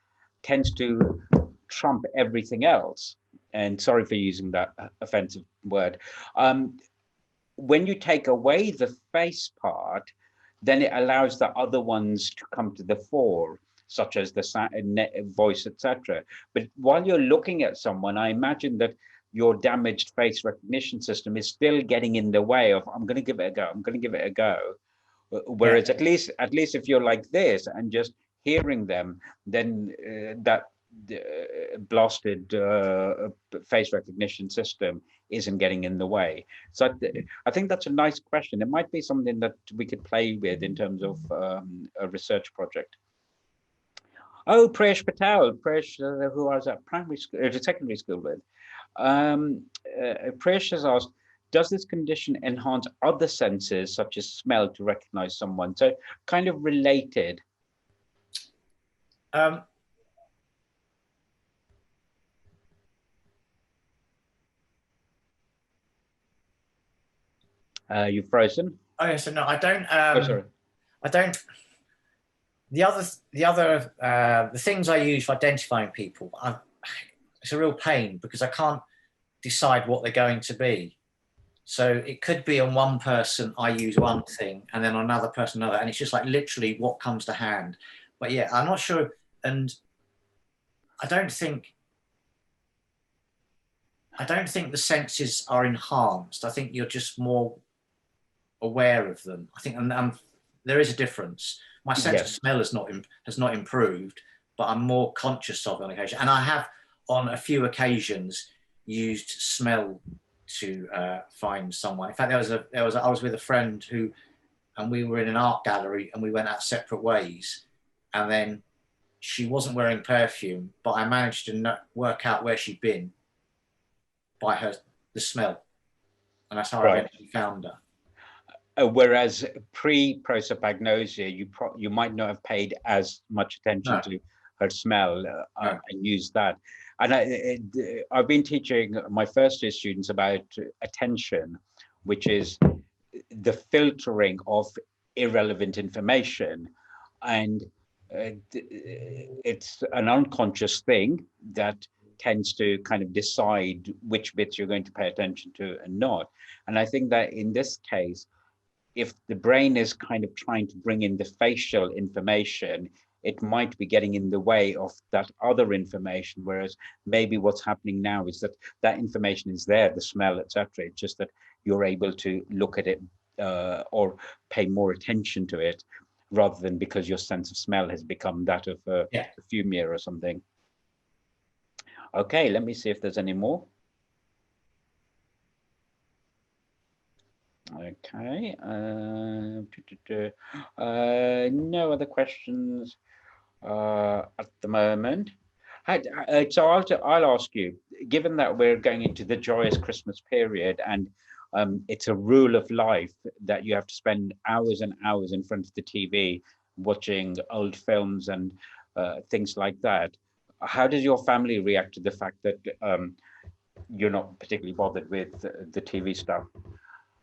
S1: tends to trump everything else. And sorry for using that offensive word. When you take away the face part, then it allows the other ones to come to the fore, such as the voice, etc. But while you're looking at someone, I imagine that your damaged face recognition system is still getting in the way of, I'm going to give it a go, I'm going to give it a go. Whereas at least if you're like this and just hearing them, then that blasted face recognition system isn't getting in the way. So I think that's a nice question. It might be something that we could play with in terms of a research project. Oh, Presh Patel, who I was at secondary school with. Presh has asked, does this condition enhance other senses such as smell to recognize someone? So kind of related. You've frozen.
S3: Oh yeah, so no, I don't.
S1: Oh, sorry.
S3: I don't. The things I use for identifying people, it's a real pain because I can't decide what they're going to be. So it could be on one person I use one thing, and then on another person another, and it's just like literally what comes to hand. But yeah, I'm not sure, and I don't think the senses are enhanced. I think you're just more aware of them. I think, and there is a difference. My sense of smell has not improved, but I'm more conscious of it on occasion. And I have, on a few occasions, used smell to find someone. In fact, I was with a friend and we were in an art gallery, and we went out separate ways. And then she wasn't wearing perfume, but I managed to work out where she'd been by the smell, and that's how I eventually found her.
S1: Whereas pre-prosopagnosia, you might not have paid as much attention to her smell and used that. And I've been teaching my first year students about attention, which is the filtering of irrelevant information. And it's an unconscious thing that tends to kind of decide which bits you're going to pay attention to and not. And I think that in this case, if the brain is kind of trying to bring in the facial information, it might be getting in the way of that other information, whereas maybe what's happening now is that that information is there, the smell, etc. It's just that you're able to look at it or pay more attention to it, rather than because your sense of smell has become that of a fumeur or something. Okay, let me see if there's any more. Okay, no other questions at the moment. So I'll ask you, given that we're going into the joyous Christmas period, and it's a rule of life that you have to spend hours and hours in front of the TV watching old films and things like that, how does your family react to the fact that you're not particularly bothered with the TV stuff?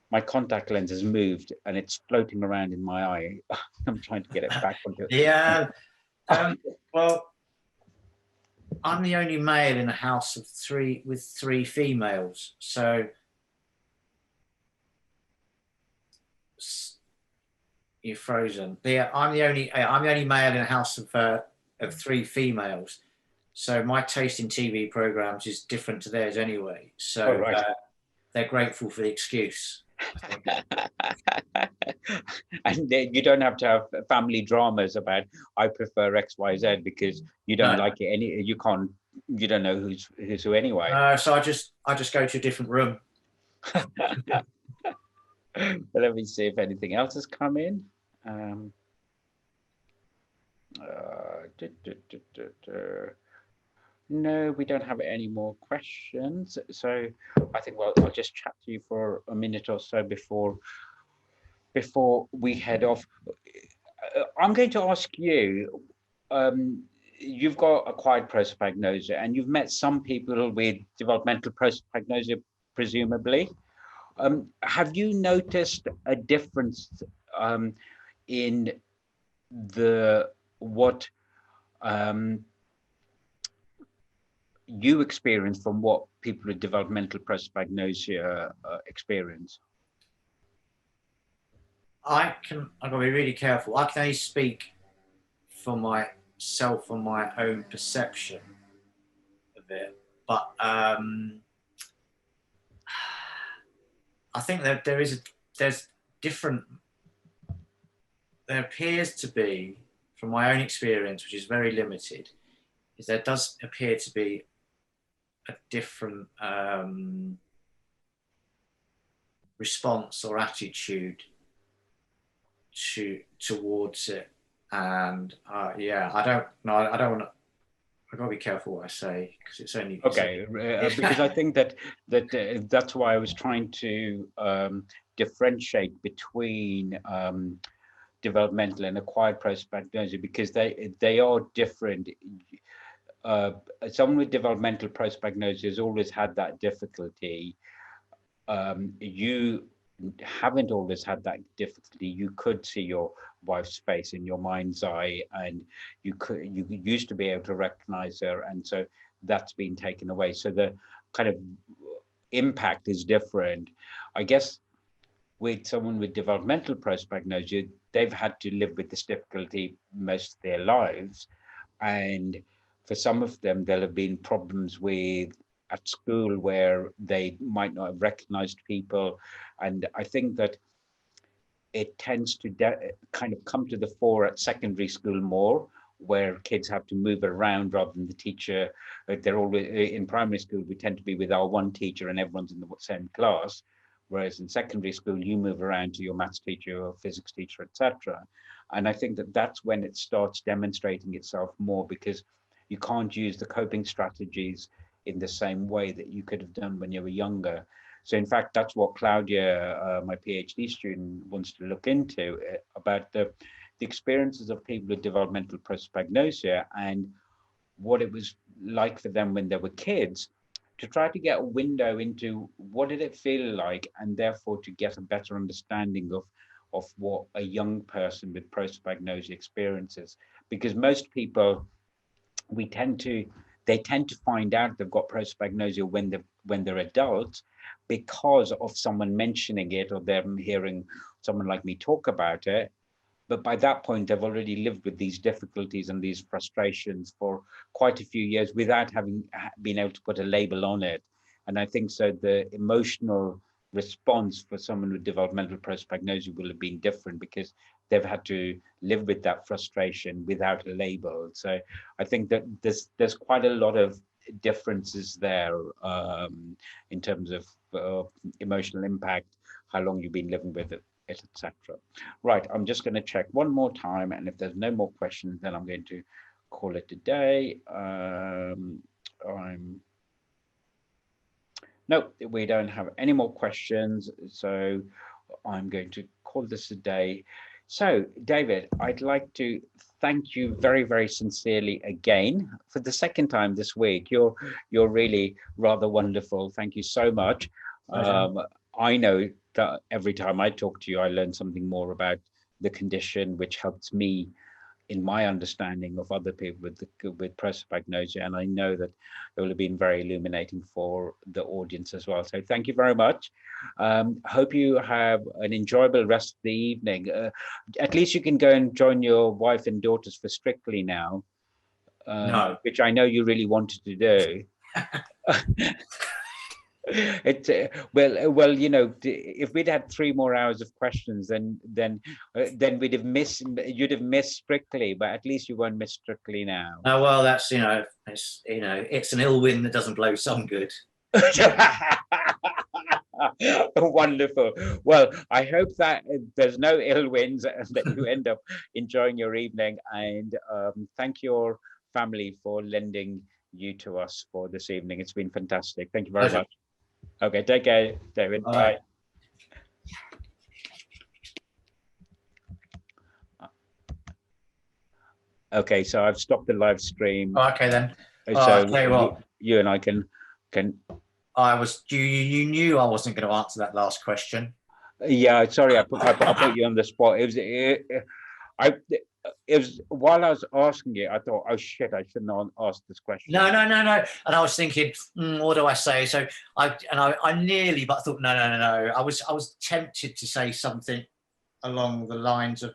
S1: My contact lens has moved and it's floating around in my eye. I'm trying to get it back onto it.
S3: Yeah. Well, I'm the only male in a house of three with three females. So you're frozen. Yeah, I'm the only male in a house of three females. So my taste in TV programs is different to theirs anyway. So they're grateful for the excuse.
S1: And you don't have to have family dramas about I prefer X, Y, Z because you don't like it. You don't know who's who anyway.
S3: So I just go to a different room.
S1: Let me see if anything else has come in. No, we don't have any more questions. So I think, well, I'll just chat to you for a minute or so before we head off. I'm going to ask you, you've got acquired prosopagnosia and you've met some people with developmental prosopagnosia, presumably. Have you noticed a difference in what you experience from what people with developmental prosopagnosia experience?
S3: I've got to be really careful. I can only speak for myself and my own perception of it, but I think that there appears to be, from my own experience, which is very limited, is there does appear to be a different response or attitude towards it. And yeah, I don't want to, I've got to be careful what I say because it's only
S1: because I think that's why I was trying to differentiate between developmental and acquired prosopagnosia, because they are different. Someone with developmental prosopagnosia has always had that difficulty. You haven't always had that difficulty, you could see your wife's face in your mind's eye, and you used to be able to recognize her, and so that's been taken away. So the kind of impact is different. I guess with someone with developmental prosopagnosia, they've had to live with this difficulty most of their lives. And for some of them, there'll have been problems with at school where they might not have recognized people. And I think that it tends to kind of come to the fore at secondary school more, where kids have to move around rather than the teacher. They're always in primary school, we tend to be with our one teacher and everyone's in the same class. Whereas in secondary school, you move around to your maths teacher, your physics teacher, etc. And I think that that's when it starts demonstrating itself more, because you can't use the coping strategies in the same way that you could have done when you were younger. So in fact, that's what Claudia, my PhD student, wants to look into, about the experiences of people with developmental prosopagnosia and what it was like for them when they were kids, to try to get a window into what did it feel like, and therefore to get a better understanding of what a young person with prosopagnosia experiences. Because most people, they tend to find out they've got prosopagnosia when they're adults, because of someone mentioning it or them hearing someone like me talk about it. But by that point, they've already lived with these difficulties and these frustrations for quite a few years without having been able to put a label on it. And I think so the emotional response for someone with developmental prosopagnosia will have been different, because they've had to live with that frustration without a label. So I think that there's quite a lot of differences there in terms of emotional impact, how long you've been living with it, etc. Right, I'm just going to check one more time, and if there's no more questions, then I'm going to call it a day. No, we don't have any more questions, so I'm going to call this a day. So, David, I'd like to thank you very, very sincerely again for the second time this week. You're really rather wonderful. Thank you so much. I know that every time I talk to you, I learn something more about the condition, which helps me in my understanding of other people with prosopagnosia, and I know that it will have been very illuminating for the audience as well. So thank you very much. Hope you have an enjoyable rest of the evening. At least you can go and join your wife and daughters for Strictly now,
S3: No.
S1: which I know you really wanted to do. Well, you know, if we'd had 3 more hours of questions, then you'd have missed Strictly, but at least you won't miss Strictly now.
S3: Oh, well, that's, it's an ill wind that doesn't blow some good.
S1: Wonderful. Well, I hope that there's no ill winds and that you end up enjoying your evening, and thank your family for lending you to us for this evening. It's been fantastic. Thank you very much. Okay, take care, David. Bye. Okay, so I've stopped the live stream.
S3: Okay, then.
S1: So you and I can.
S3: You knew I wasn't going to answer that last question.
S1: Yeah, sorry, I put you on the spot. It was while I was asking it, I thought, oh shit, I shouldn't have asked this question.
S3: No. And I was thinking, what do I say? So I nearly, but I thought, no. I was tempted to say something along the lines of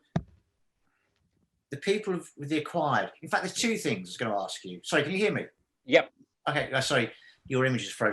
S3: the people with the acquired. In fact, there's 2 things I was going to ask you. Sorry, can you hear me?
S1: Yep.
S3: Okay, sorry, your image is frozen.